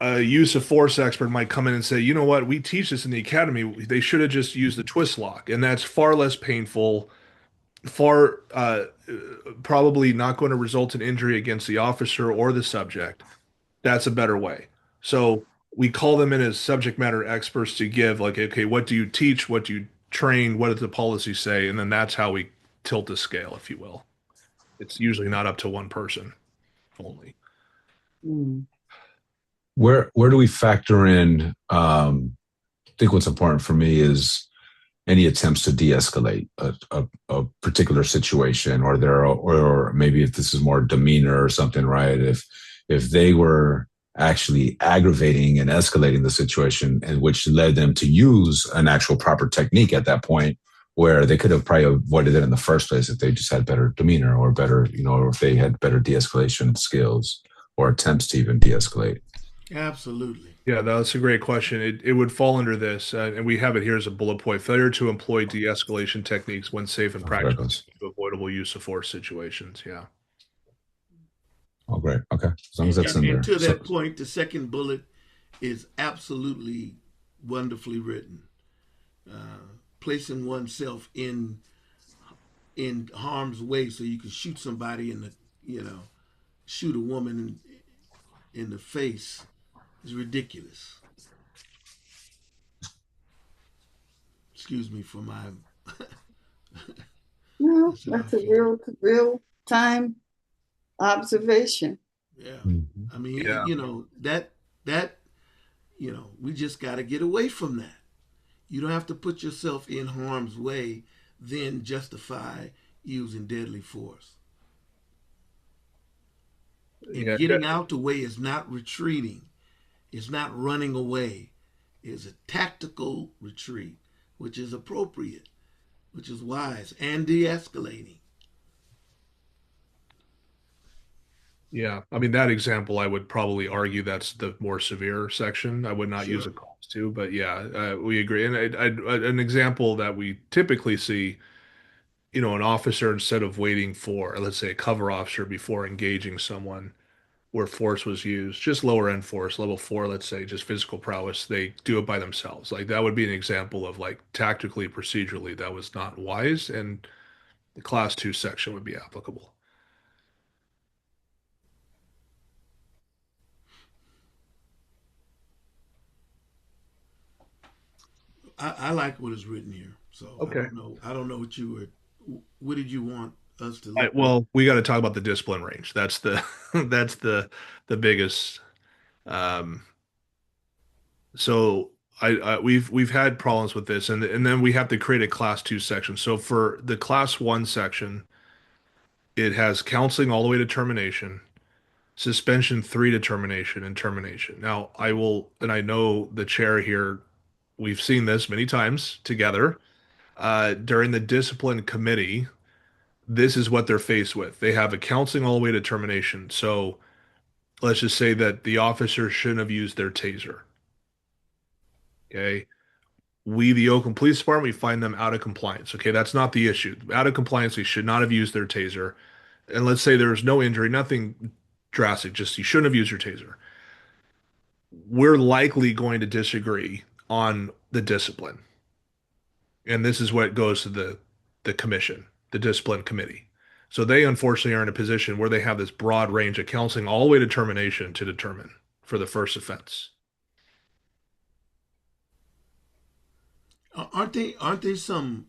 A use of force expert might come in and say, you know what, we teach this in the academy. They should have just used the twist lock, and that's far less painful, far probably not going to result in injury against the officer or the subject. That's a better way. So we call them in as subject matter experts to give, like, okay, what do you teach? What do you train? What does the policy say? And then that's how we tilt the scale, if you will. It's usually not up to one person only. Mm. Where do we factor in? I think what's important for me is any attempts to de-escalate a particular situation, or maybe if this is more demeanor or something, right? If they were actually aggravating and escalating the situation, and which led them to use an actual proper technique at that point, where they could have probably avoided it in the first place if they just had better demeanor or better, or if they had better de-escalation skills or attempts to even de-escalate. Absolutely. Yeah, that's a great question. It would fall under this, and we have it here as a bullet point: failure to employ de-escalation techniques when safe and Oh, there it practical goes. to avoidable use of force situations. Yeah. Oh, great. Okay. As long as And, that's and, in and there. to So, that point, the second bullet is absolutely wonderfully written. Placing oneself in harm's way so you can shoot somebody in the, you know, shoot a woman in the face is ridiculous. Excuse me for my. No, That's how I that's a feel. real time observation. Yeah, mhm. I mean, Yeah. that we just got to get away from that. You don't have to put yourself in harm's way, then justify using deadly force. And Yeah. getting out the way is not retreating. It's not running away. It's a tactical retreat, which is appropriate, which is wise and de-escalating. Yeah. I mean, that example, I would probably argue that's the more severe section. I would not use a Sure. cause to, but yeah, we agree. And an example that we typically see, an officer, instead of waiting for, let's say, a cover officer before engaging someone where force was used, just lower end force, level four, let's say, just physical prowess, they do it by themselves. Like that would be an example of like tactically, procedurally, that was not wise, and the class two section would be applicable. I like what is written here, so I Okay. don't know. I don't know what you were. What did you want us to All look right, at? well, we got to talk about the discipline range. That's the that's the biggest. Um, so we've had problems with this, and then we have to create a class two section. So for the class one section, it has counseling all the way to termination, suspension three to termination, and termination. Now, and I know the chair here, we've seen this many times together. During the discipline committee, this is what they're faced with. They have a counseling all the way to termination. So let's just say that the officer shouldn't have used their taser. Okay. We, the Oakland Police Department, we find them out of compliance. Okay. That's not the issue. Out of compliance, they should not have used their taser. And let's say there's no injury, nothing drastic, just you shouldn't have used your taser. We're likely going to disagree on the discipline. And this is what goes to the commission, the discipline committee. So they unfortunately are in a position where they have this broad range of counseling all the way to termination to determine for the first offense. Aren't they some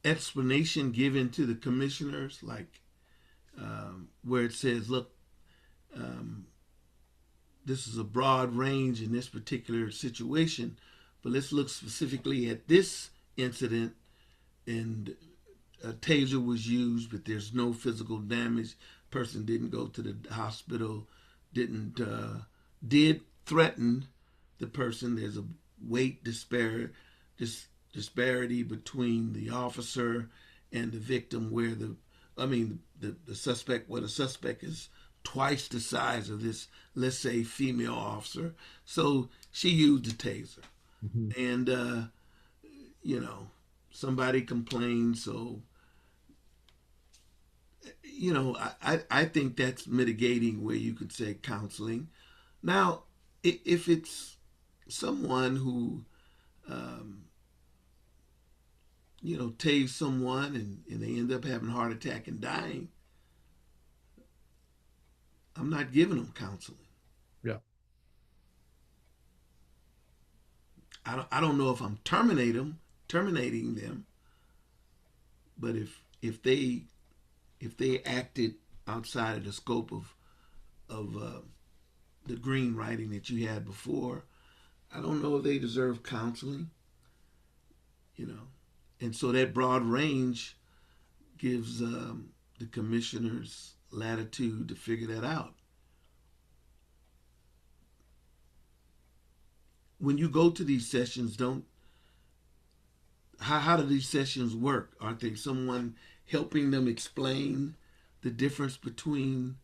explanation given to the commissioners, like where it says, look, um, this is a broad range in this particular situation, but let's look specifically at this incident. And a taser was used, but there's no physical damage. Person didn't go to the hospital, didn't did threaten the person. There's a weight disparity between the officer and the victim, where the suspect, where the suspect is twice the size of this, let's say, female officer. So she used the taser, Mhm. and you know, somebody complained. So I think that's mitigating, where you could say counseling. Now, if it's someone who um, tased someone, and they end up having a heart attack and dying, I'm not giving them counseling. Yeah. I don't know if I'm terminating them, but if they acted outside of the scope of the green writing that you had before, I don't know if they deserve counseling. You know, and so that broad range gives the commissioners latitude to figure that out. When you go to these sessions, don't how do these sessions work? Aren't they someone helping them explain the difference between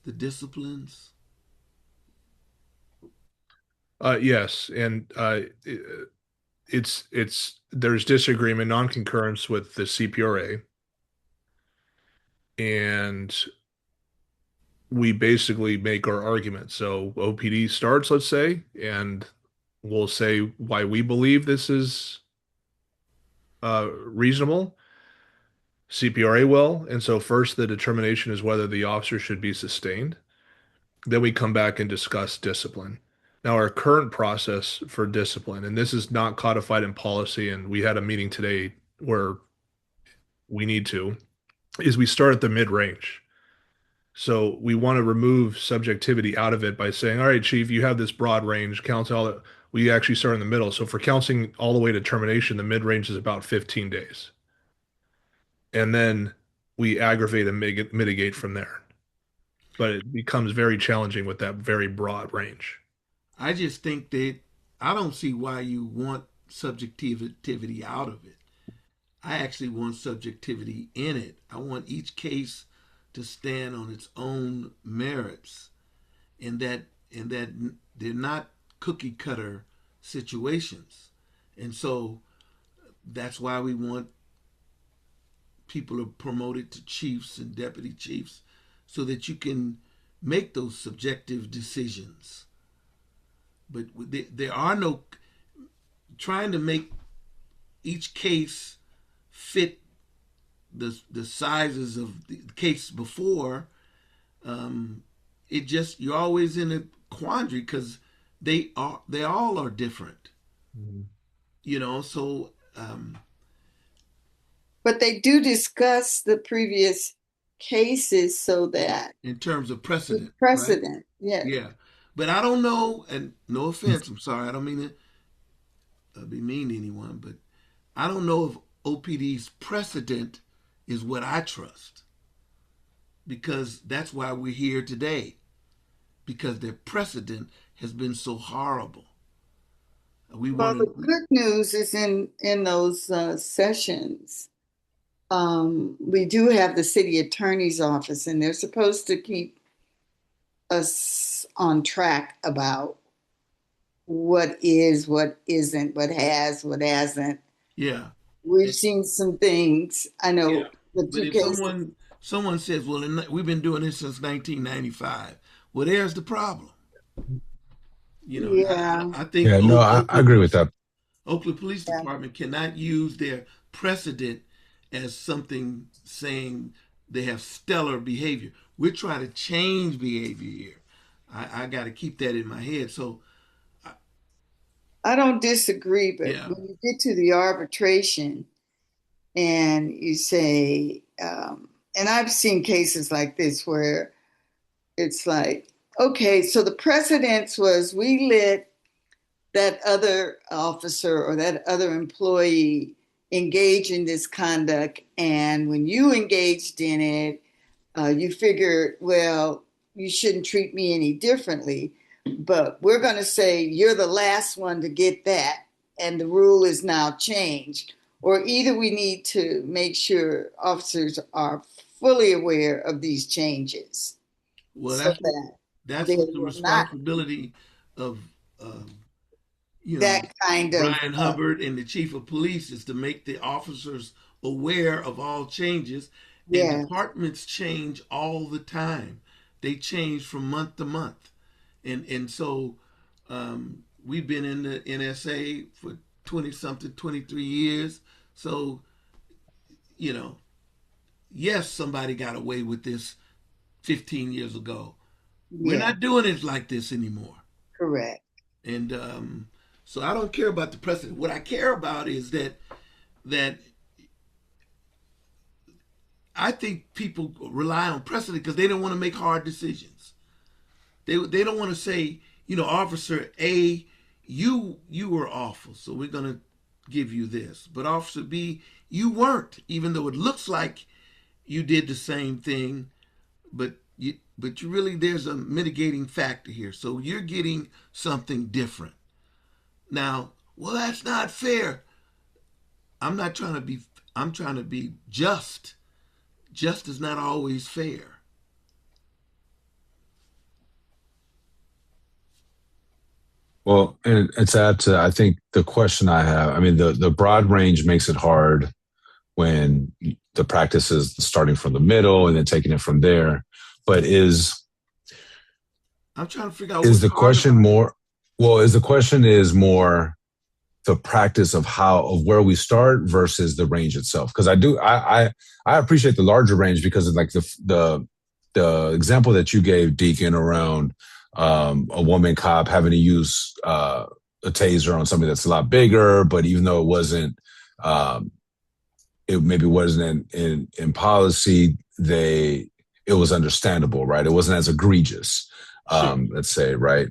the disciplines? Yes, and it's there's disagreement, non-concurrence with the CPRA, and we basically make our argument. So OPD starts, let's say, and we'll say why we believe this is reasonable. CPRA will, and so first the determination is whether the officer should be sustained. Then we come back and discuss discipline. Now, our current process for discipline, and this is not codified in policy, and we had a meeting today where we need to, is we start at the mid-range. So we want to remove subjectivity out of it by saying, all right, chief, you have this broad range, counsel. We actually start in the middle. So for counseling all the way to termination, the mid-range is about 15 days. And then we aggravate and mitigate from there. But it becomes very challenging with that very broad range. I just think that I don't see why you want subjectivity out of it. I actually want subjectivity in it. I want each case to stand on its own merits, and that they're not cookie cutter situations. And so that's why we want people are promoted to chiefs and deputy chiefs, so that you can make those subjective decisions. But there are no trying to make each case fit the sizes of the case before. It just you're always in a quandary because they all are different. Mhm. So But they do discuss the previous cases so that in terms of it's precedent, right? precedent. Yes. Yeah, but I don't know, and no offense, I'm sorry, I don't mean to be mean to anyone, but I don't know if OPD's precedent is what I trust, because that's why we're here today, because their precedent has been so horrible. We Well, want the to, good news is in those sessions. We do have the city attorney's office, and they're supposed to keep us on track about what is, what isn't, what has, what hasn't. yeah, We've seen some things. I yeah. know the But two if cases. someone says, well, we've been doing this since 1995, well, there's the problem. Yeah, I think Yeah, no, I agree with that. Oakland Police yeah. Department cannot use their precedent as something saying they have stellar behavior. We're trying to change behavior here. I got to keep that in my head. So, I don't disagree, but yeah, when you get to the arbitration and you say, and I've seen cases like this where it's like, okay, so the precedence was we let that other officer or that other employee engage in this conduct. And when you engaged in it, you figured, well, you shouldn't treat me any differently. But we're going to say you're the last one to get that. And the rule is now changed. Or either we need to make sure officers are fully aware of these changes Well, so that that's they what the will not responsibility of you know, that kind of Brian Hubbard and the chief of police is to make the officers aware of all changes. And yeah. departments change all the time. They change from month to month. And so we've been in the NSA for 20 something, 23 years. So, you know, yes, somebody got away with this 15 years ago. We're Yeah, not doing it like this anymore. correct. And so I don't care about the precedent. What I care about is that I think people rely on precedent because they don't want to make hard decisions. They don't want to say, you know, Officer A, you were awful, so we're gonna give you this. But Officer B, you weren't, even though it looks like you did the same thing, but you really there's a mitigating factor here. So you're getting something different. Now, well, that's not fair. I'm not trying to be I'm trying to be just. Just is not always fair. Well, and it's add to, I think the question I have, I mean, the broad range makes it hard when the practice is starting from the middle and then taking it from there. But I'm trying to figure out is what's the hard question about it. more, well, is the question is more the practice of where we start versus the range itself? Because I appreciate the larger range because of like the example that you gave, Deacon, around a woman cop having to use a taser on somebody that's a lot bigger, but even though it wasn't, it maybe wasn't in policy, it was understandable, right? It wasn't as egregious, Sure. let's say, right?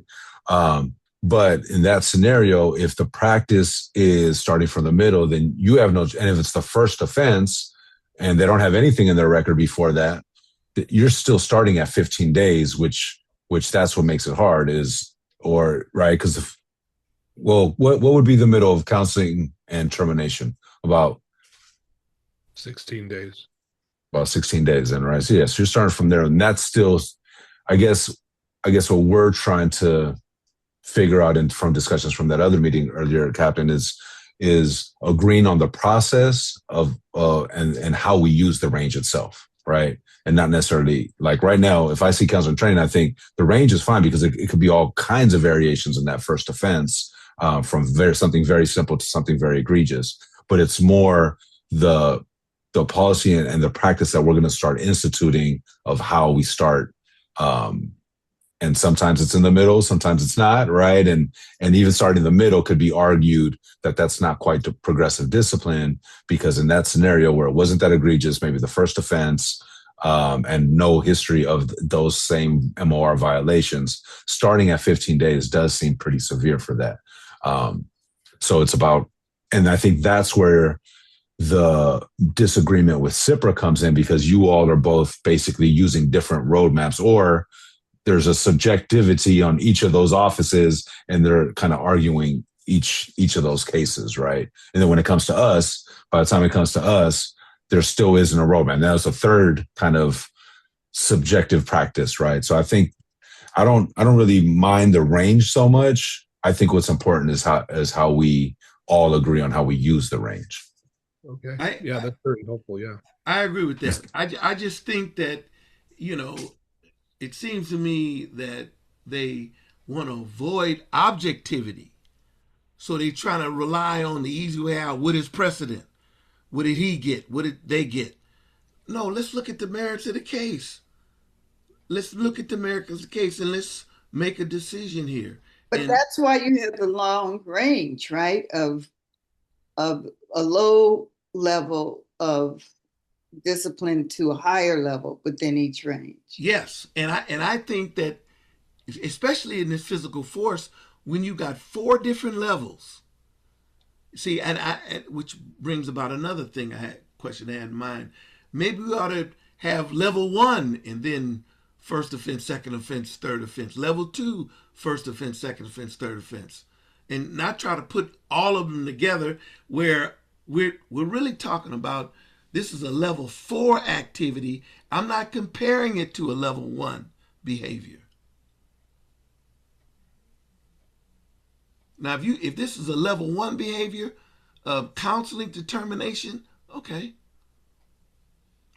But in that scenario, if the practice is starting from the middle, then you have no, and if it's the first offense and they don't have anything in their record before that, you're still starting at 15 days, which that's what makes it hard is, or right. Cause well, what would be the middle of counseling and termination? About 16 days. 16 days then, right? So yes, you're starting from there. And that's still, I guess what we're trying to figure out from discussions from that other meeting earlier, Captain, is agreeing on the process of and how we use the range itself, right? And not necessarily like right now, if I see counseling training, I think the range is fine because it could be all kinds of variations in that first offense, from something very simple to something very egregious. But it's more the policy and the practice that we're going to start instituting of how we start. And sometimes it's in the middle, sometimes it's not, right? And even starting in the middle could be argued that that's not quite the progressive discipline, because in that scenario where it wasn't that egregious, maybe the first offense, and no history of those same MOR violations, starting at 15 days does seem pretty severe for that. So it's about, and I think that's where the disagreement with CIPRA comes in, because you all are both basically using different roadmaps, or there's a subjectivity on each of those offices and they're kind of arguing each of those cases, right? And then when it comes to us, by the time it comes to us, there still isn't a roadmap. And that's a third kind of subjective practice, right? So I think I don't really mind the range so much. I think what's important is how we all agree on how we use the range. Okay. Yeah, that's very helpful. Yeah. I agree with that. I just think that, you know, it seems to me that they want to avoid objectivity. So they trying to rely on the easy way out. What is precedent? What did he get? What did they get? No, let's look at the merits of the case. Let's look at the merits of the case and let's make a decision here. But And that's why you have the long range, right? Of a low level of discipline to a higher level within each range. Yes, and I think that especially in this physical force, when you got 4 different levels, see, which brings about another thing question I had in mind. Maybe we ought to have level 1 and then first offense, second offense, third offense. Level 2, first offense, second offense, third offense, and not try to put all of them together. Where we're really talking about this is a level 4 activity. I'm not comparing it to a level 1 behavior. Now, if this is a level 1 behavior of counseling determination, okay.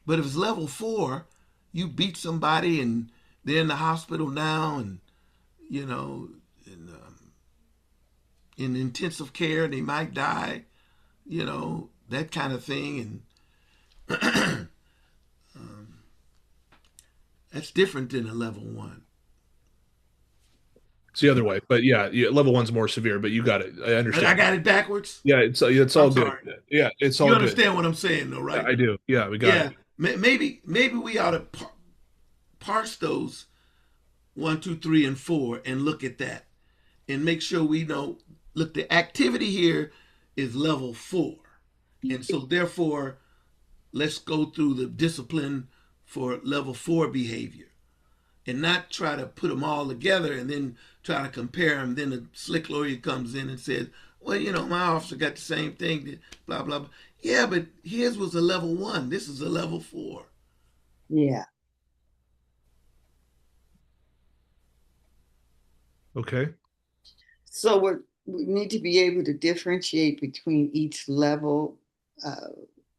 But if it's level 4, you beat somebody and they're in the hospital now, and you know, in intensive care, they might die, that kind of thing, and that's different than a level 1. It's the other way, but yeah, level 1's more severe. But you got it. I understand. I got it backwards. Yeah, it's all I'm good. sorry. Yeah, it's all You good. understand what I'm saying, though, right? Yeah, I do. Yeah, we got it. Maybe we ought to parse those 1, 2, 3, and 4 and look at that and make sure we know. Look, the activity here is level 4, and so therefore, let's go through the discipline for level 4 behavior, and not try to put them all together and then try to compare them. Then the slick lawyer comes in and says, well, my officer got the same thing, blah, blah, blah. Yeah, but his was a level 1. This is a level 4. Yeah. Okay. So we need to be able to differentiate between each level.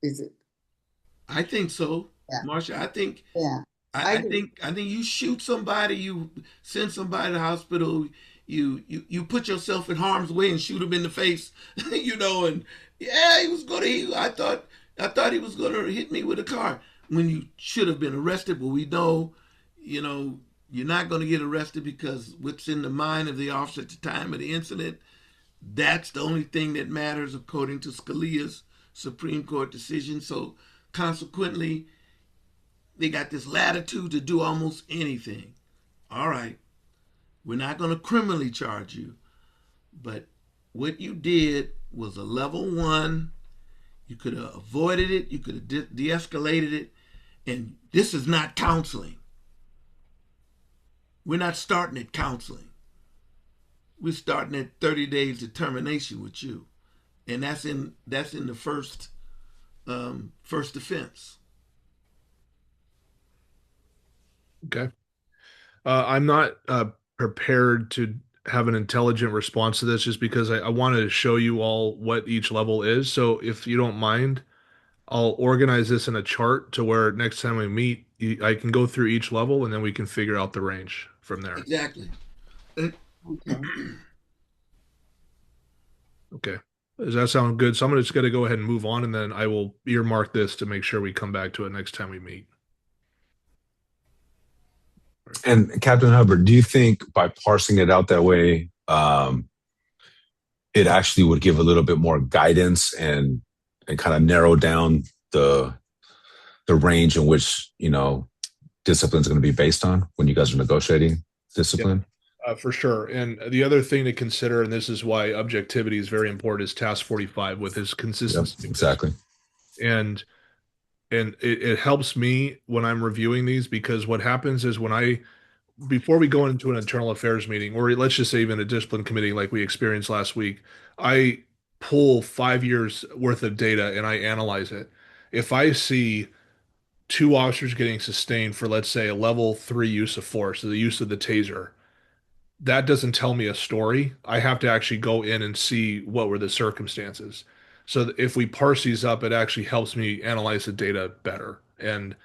Is it? I think so, Yeah. Marcia. I think. Yeah. I think you shoot somebody, you send somebody to the hospital, you put yourself in harm's way and shoot him in the face, and yeah, he was gonna. I thought he was gonna hit me with a car when you should have been arrested. But we know, you're not gonna get arrested because what's in the mind of the officer at the time of the incident. That's the only thing that matters according to Scalia's Supreme Court decision. So consequently, they got this latitude to do almost anything. All right, we're not going to criminally charge you, but what you did was a level 1. You could have avoided it. You could have de-escalated it. And this is not counseling. We're not starting at counseling. We're starting at 30 days determination with you, and that's in the first offense. Okay. I'm not prepared to have an intelligent response to this just because I wanted to show you all what each level is. So if you don't mind, I'll organize this in a chart to where next time we meet, I can go through each level and then we can figure out the range from there. Exactly. Okay. Okay. Does that sound good? So I'm just going to go ahead and move on, and then I will earmark this to make sure we come back to it next time we meet. And Captain Hubbard, do you think by parsing it out that way, it actually would give a little bit more guidance and kind of narrow down the range in which, discipline is going to be based on when you guys are negotiating discipline? Yep. For sure. And the other thing to consider, and this is why objectivity is very important, is task 45 with his consistency. Yep, exactly. And it helps me when I'm reviewing these, because what happens is before we go into an internal affairs meeting, or let's just say even a discipline committee like we experienced last week, I pull 5 years worth of data and I analyze it. If I see 2 officers getting sustained for, let's say, a level 3 use of force, so the use of the taser, that doesn't tell me a story. I have to actually go in and see what were the circumstances. So if we parse these up, it actually helps me analyze the data better. And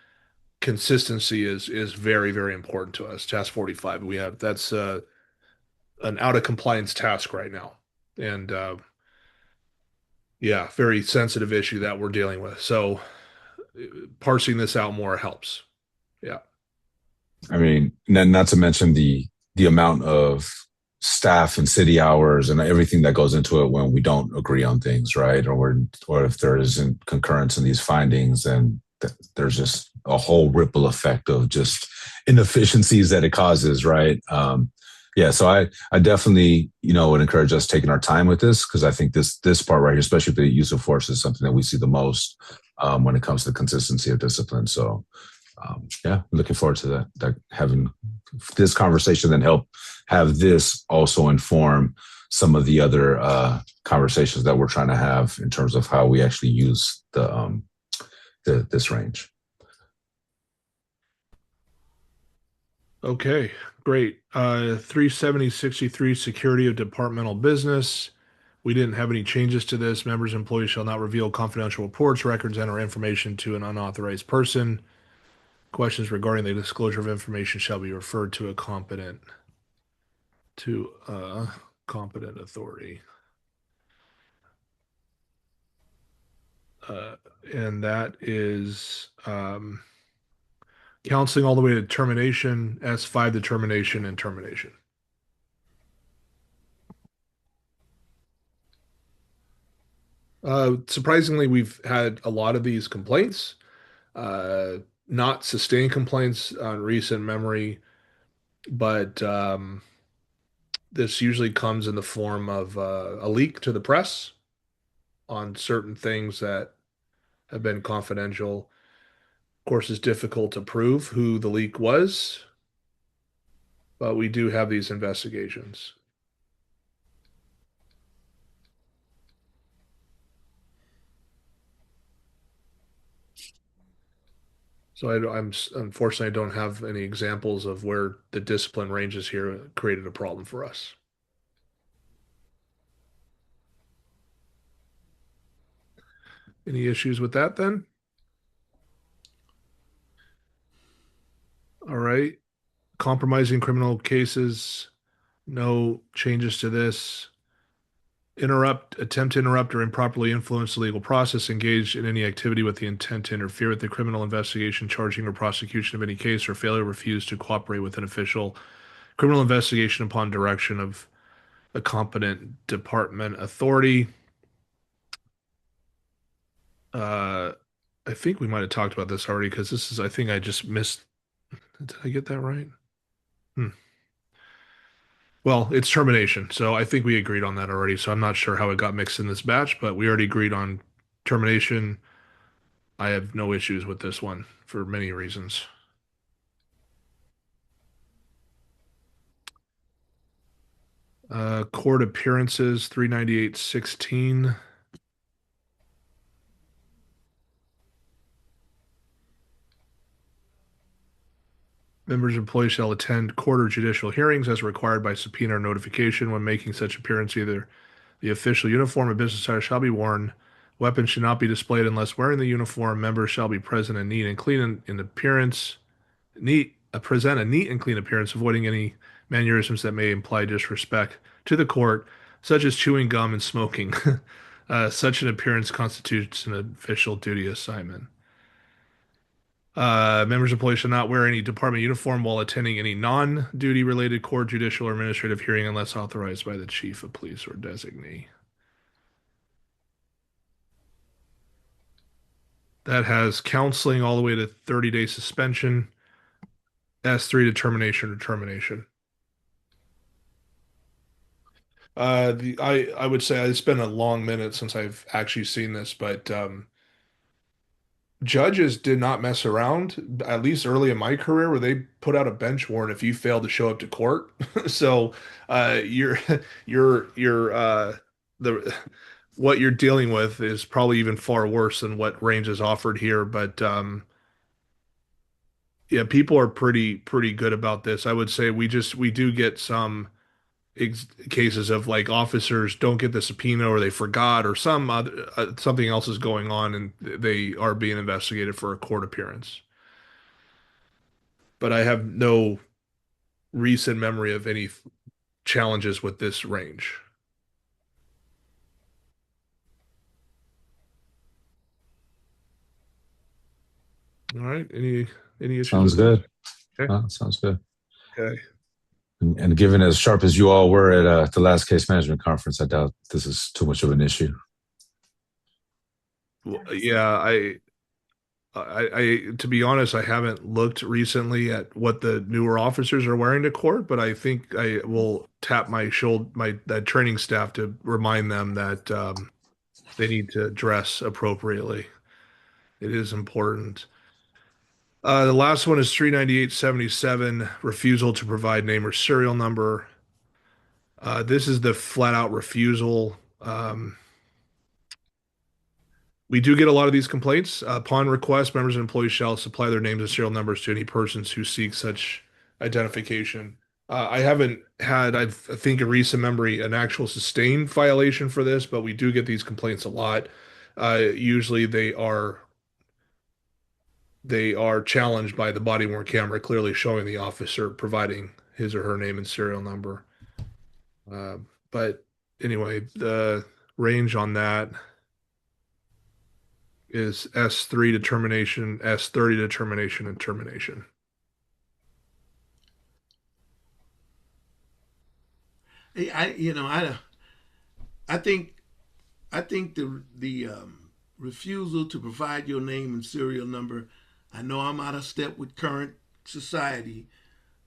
consistency is very, very important to us. Task 45, that's an out of compliance task right now. And yeah, very sensitive issue that we're dealing with. So parsing this out more helps. Yeah. I mean, not to mention the amount of staff and city hours and everything that goes into it when we don't agree on things, right? Or if there isn't concurrence in these findings, then there's just a whole ripple effect of just inefficiencies that it causes, right? Yeah, so I definitely, would encourage us taking our time with this, because I think this part right here, especially the use of force, is something that we see the most when it comes to consistency of discipline. So yeah, looking forward to that having this conversation, then help have this also inform some of the other conversations that we're trying to have in terms of how we actually use this range. Okay, great. 37063, security of departmental business. We didn't have any changes to this. Members and employees shall not reveal confidential reports, records, and/or information to an unauthorized person. Questions regarding the disclosure of information shall be referred to a competent authority. And that is counseling all the way to termination, S5 determination, and termination. Surprisingly, we've had a lot of these complaints, not sustained complaints on recent memory, but this usually comes in the form of a leak to the press on certain things that have been confidential. Of course, it's difficult to prove who the leak was, but we do have these investigations. So I'm unfortunately, I don't have any examples of where the discipline ranges here created a problem for us. Any issues with that then? All right. Compromising criminal cases, no changes to this. Attempt to interrupt or improperly influence the legal process, engage in any activity with the intent to interfere with the criminal investigation, charging, or prosecution of any case, or failure to refuse to cooperate with an official criminal investigation upon direction of a competent department authority. I think we might have talked about this already, because this is, I think I just missed. Did I get that right? Well, it's termination. So I think we agreed on that already. So I'm not sure how it got mixed in this batch, but we already agreed on termination. I have no issues with this one for many reasons. Court appearances, 398-16. Members and employees shall attend court or judicial hearings as required by subpoena or notification. When making such appearance, either the official uniform or business attire shall be worn. Weapons should not be displayed unless wearing the uniform. Members shall be present and neat and clean in appearance. Present a neat and clean appearance, avoiding any mannerisms that may imply disrespect to the court, such as chewing gum and smoking. Such an appearance constitutes an official duty assignment. Members of police shall not wear any department uniform while attending any non-duty related court, judicial, or administrative hearing unless authorized by the chief of police or designee. That has counseling all the way to 30-day suspension. S3 determination or termination. I would say it's been a long minute since I've actually seen this, but judges did not mess around, at least early in my career, where they put out a bench warrant if you failed to show up to court. So you're the what you're dealing with is probably even far worse than what range is offered here. But yeah, people are pretty good about this. I would say we do get some cases of like officers don't get the subpoena or they forgot or something else is going on and they are being investigated for a court appearance. But I have no recent memory of any challenges with this range. All right. Any issues? Sounds good. Okay. Sounds good. Okay. And given as sharp as you all were at the last case management conference, I doubt this is too much of an issue. Well, yeah, To be honest, I haven't looked recently at what the newer officers are wearing to court, but I think I will tap my shoulder, my that training staff to remind them that they need to dress appropriately. It is important. The last one is 39877, refusal to provide name or serial number. This is the flat out refusal. We do get a lot of these complaints. Upon request, members and employees shall supply their names and serial numbers to any persons who seek such identification. I haven't had, I think in recent memory, an actual sustained violation for this, but we do get these complaints a lot. Usually they are challenged by the body worn camera clearly showing the officer providing his or her name and serial number. Uh, but anyway, the range on that is S3 determination, S30 determination, and termination. I think the refusal to provide your name and serial number. I know I'm out of step with current society,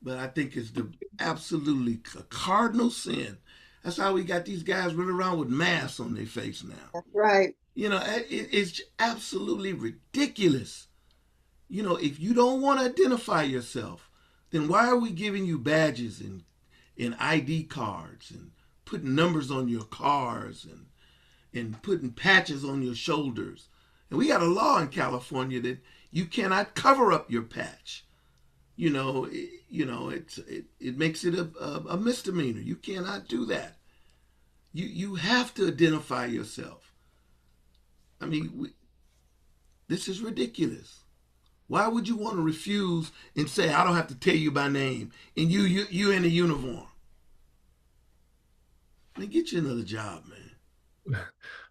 but I think it's the absolutely a cardinal sin. That's how we got these guys running around with masks on their face now. That's right. It's absolutely ridiculous. If you don't want to identify yourself, then why are we giving you badges and ID cards and putting numbers on your cars and putting patches on your shoulders? And we got a law in California that you cannot cover up your patch. It makes it a misdemeanor. You cannot do that. You have to identify yourself. I mean, this is ridiculous. Why would you want to refuse and say I don't have to tell you by name and you in a uniform? Man, get you another job, man.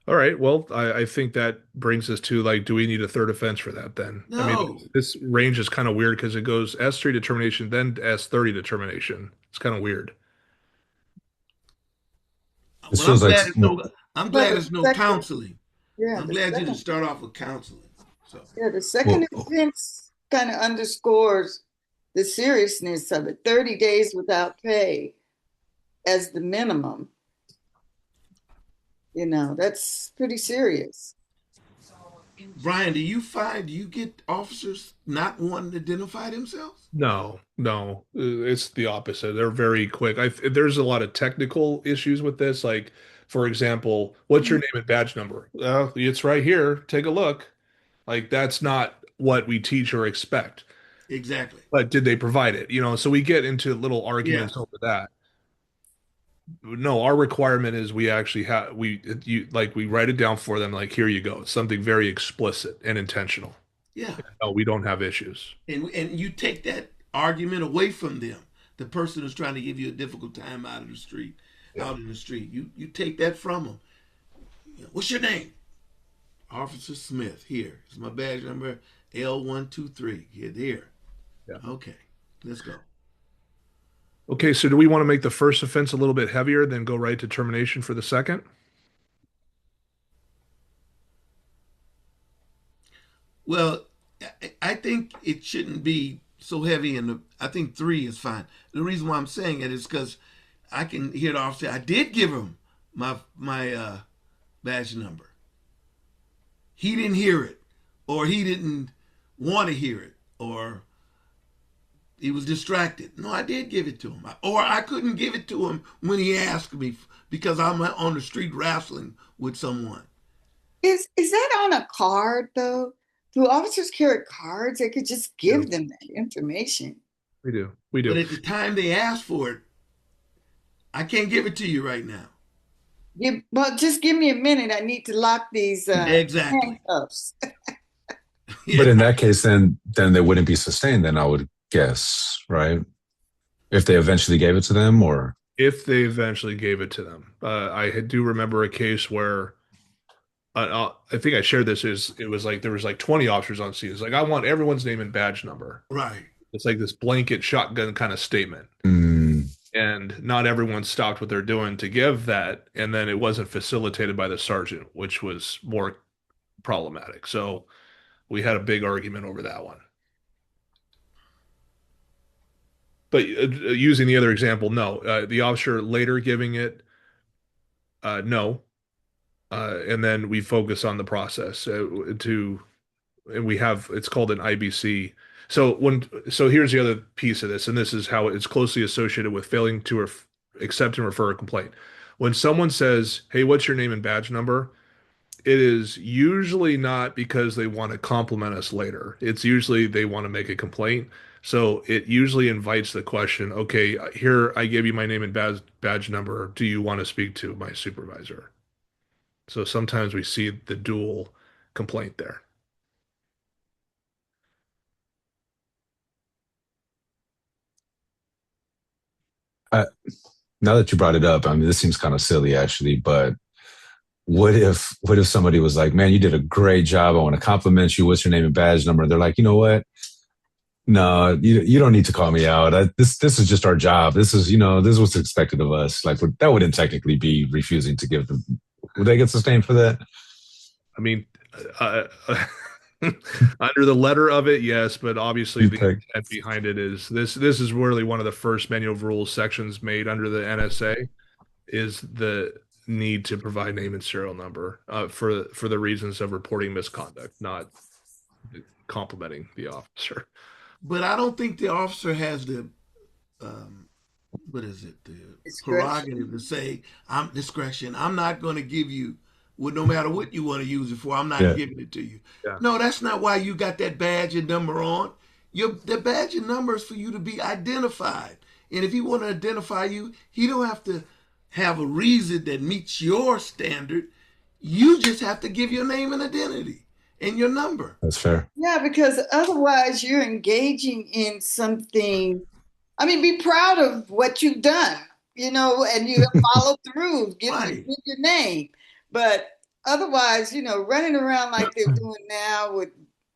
All right. Well, I think that brings us to like, do we need a third offense for that then? I No. mean, this range is kind of weird because it goes S3 determination, then S30 determination. It's kind of weird. This Well, I'm feels like glad it's no. I'm But glad the it's no second, counseling. yeah, I'm the glad you didn't second, start off with counseling. So yeah, the well, second offense kind of underscores the seriousness of it. 30 days without pay as the minimum. That's pretty serious. Brian, do you get officers not wanting to identify themselves? No, no, it's the opposite. They're very quick. There's a lot of technical issues with this. Like, for example, what's your name and badge number? It's right here. Take a look. Like, that's not what we teach or expect. Exactly. But did they provide it? So we get into little Yeah. arguments over that. No, our requirement is we actually have we write it down for them. Like, here you go. It's something very explicit and intentional. Yeah. No, we don't have issues. And you take that argument away from them. The person who's trying to give you a difficult time Yeah. out in the street. You take that from them. What's your name? Officer Smith. Here. It's my badge number L123. Here. Yeah. Okay. Let's go. Okay, so do we want to make the first offense a little bit heavier, then go right to termination for the second? Well, I think it shouldn't be so heavy, and I think 3 is fine. The reason why I'm saying it is because I can hear the officer. I did give him my badge number. He didn't hear it, or he didn't want to hear it, or he was distracted. No, I did give it to him, or I couldn't give it to him when he asked me because I'm on the street wrestling with someone. Is that on a card though? Do officers carry cards? They could just We give do. them that information. We do. We But do. at the time they asked for it, I can't give it to you right now. Well, just give me a minute. I need to lock these Exactly. handcuffs. but in Yeah. that case, then they wouldn't be sustained. Then I would guess, right? If they eventually gave it to them, or If they eventually gave it to them. Do remember a case where I think I shared this. It was like there was like 20 officers on scene. It's like, I want everyone's name and badge number. Right. It's like this blanket shotgun kind of statement. mm, And not everyone stopped what they're doing to give that. And then it wasn't facilitated by the sergeant, which was more problematic. So We had a big argument over that one. But using the other example, no. The officer later giving it, no. And then we focus on the process and we have, it's called an IBC. So here's the other piece of this, and this is how it's closely associated with failing to accept and refer a complaint. When someone says, "Hey, what's your name and badge number?" It is usually not because they want to compliment us later. It's usually they want to make a complaint. So it usually invites the question, okay, here I give you my name and badge number. Do you want to speak to my supervisor? So sometimes we see the dual complaint there. Now that you brought it up, I mean, this seems kind of silly actually, but what if somebody was like, man, you did a great job. I want to compliment you. What's your name and badge number? They're like, you know what? No, you don't need to call me out. This is just our job. This is, this is what's expected of us. Like that wouldn't technically be refusing to give them. Would they get sustained for that? I mean, under the letter of it, yes, but obviously the intent behind it is this is really one of the first manual of rules sections made under the NSA is the need to provide name and serial number for the reasons of reporting misconduct, not complimenting the officer. But I don't think the officer has the the prerogative to say, I'm discretion. I'm not going to give you, well, no matter what you want to use it for, I'm not giving it to you. Yeah. No, that's not why you got that badge and number on. The badge and number is for you to be identified. And if he want to identify you, he don't have to have a reason that meets your standard. You just have to give your name and identity and your number. That's fair. Yeah, because otherwise you're engaging in something. I mean, be proud of what you've done, and you follow through, give your name. But otherwise, running around like they're doing now with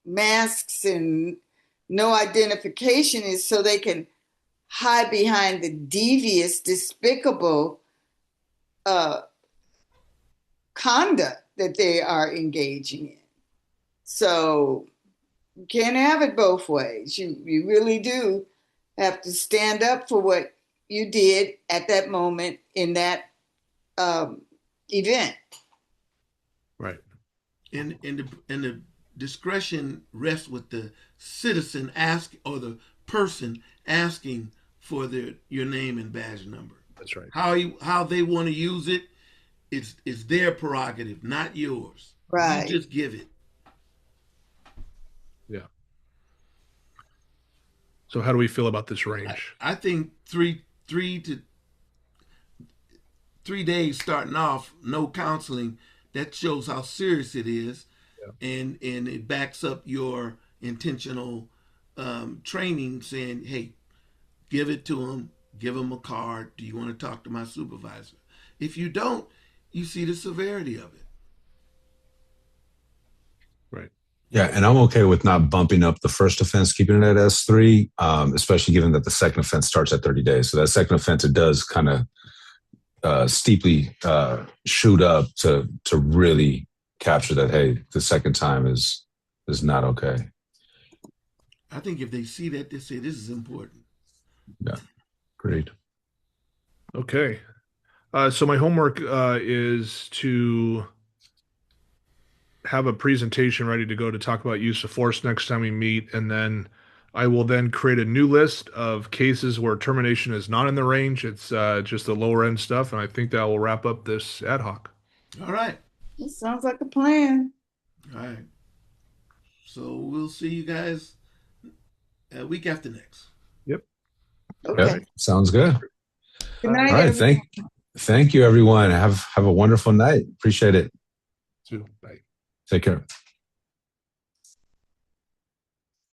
masks and no identification is so they can hide behind the devious, despicable conduct that they are engaging in. So you can't have it both ways. You really do have to stand up for what you did at that moment in that event. Right. And the discretion rests with the citizen or the person asking for your name and badge number. That's right. How they want to use it, it's their prerogative, not yours. Right. You just give it. Yeah. So how do we feel about this range? I think 3 days starting off, no counseling, that shows how serious it is. Yeah. And it backs up your intentional training saying, hey, give it to them, give them a card. Do you want to talk to my supervisor? If you don't, you see the severity of it. Right. Yeah, and I'm okay with not bumping up the first offense, keeping it at S3, especially given that the second offense starts at 30 days. So that second offense, it does kind of steeply shoot up to really capture that, hey, the second time is not okay. I think if they see that, they say this is important. Yeah, great. Okay. So my homework is to have a presentation ready to go to talk about use of force next time we meet. And then I will then create a new list of cases where termination is not in the range. It's just the lower end stuff. And I think that will wrap up this ad hoc. All right. It sounds like a plan. All right. So we'll see you guys a week after next. Yep. Okay. Yep. Sounds good. Good night. All right. Thank you, everyone. Have a wonderful night. Appreciate it. Too. Bye. Take care.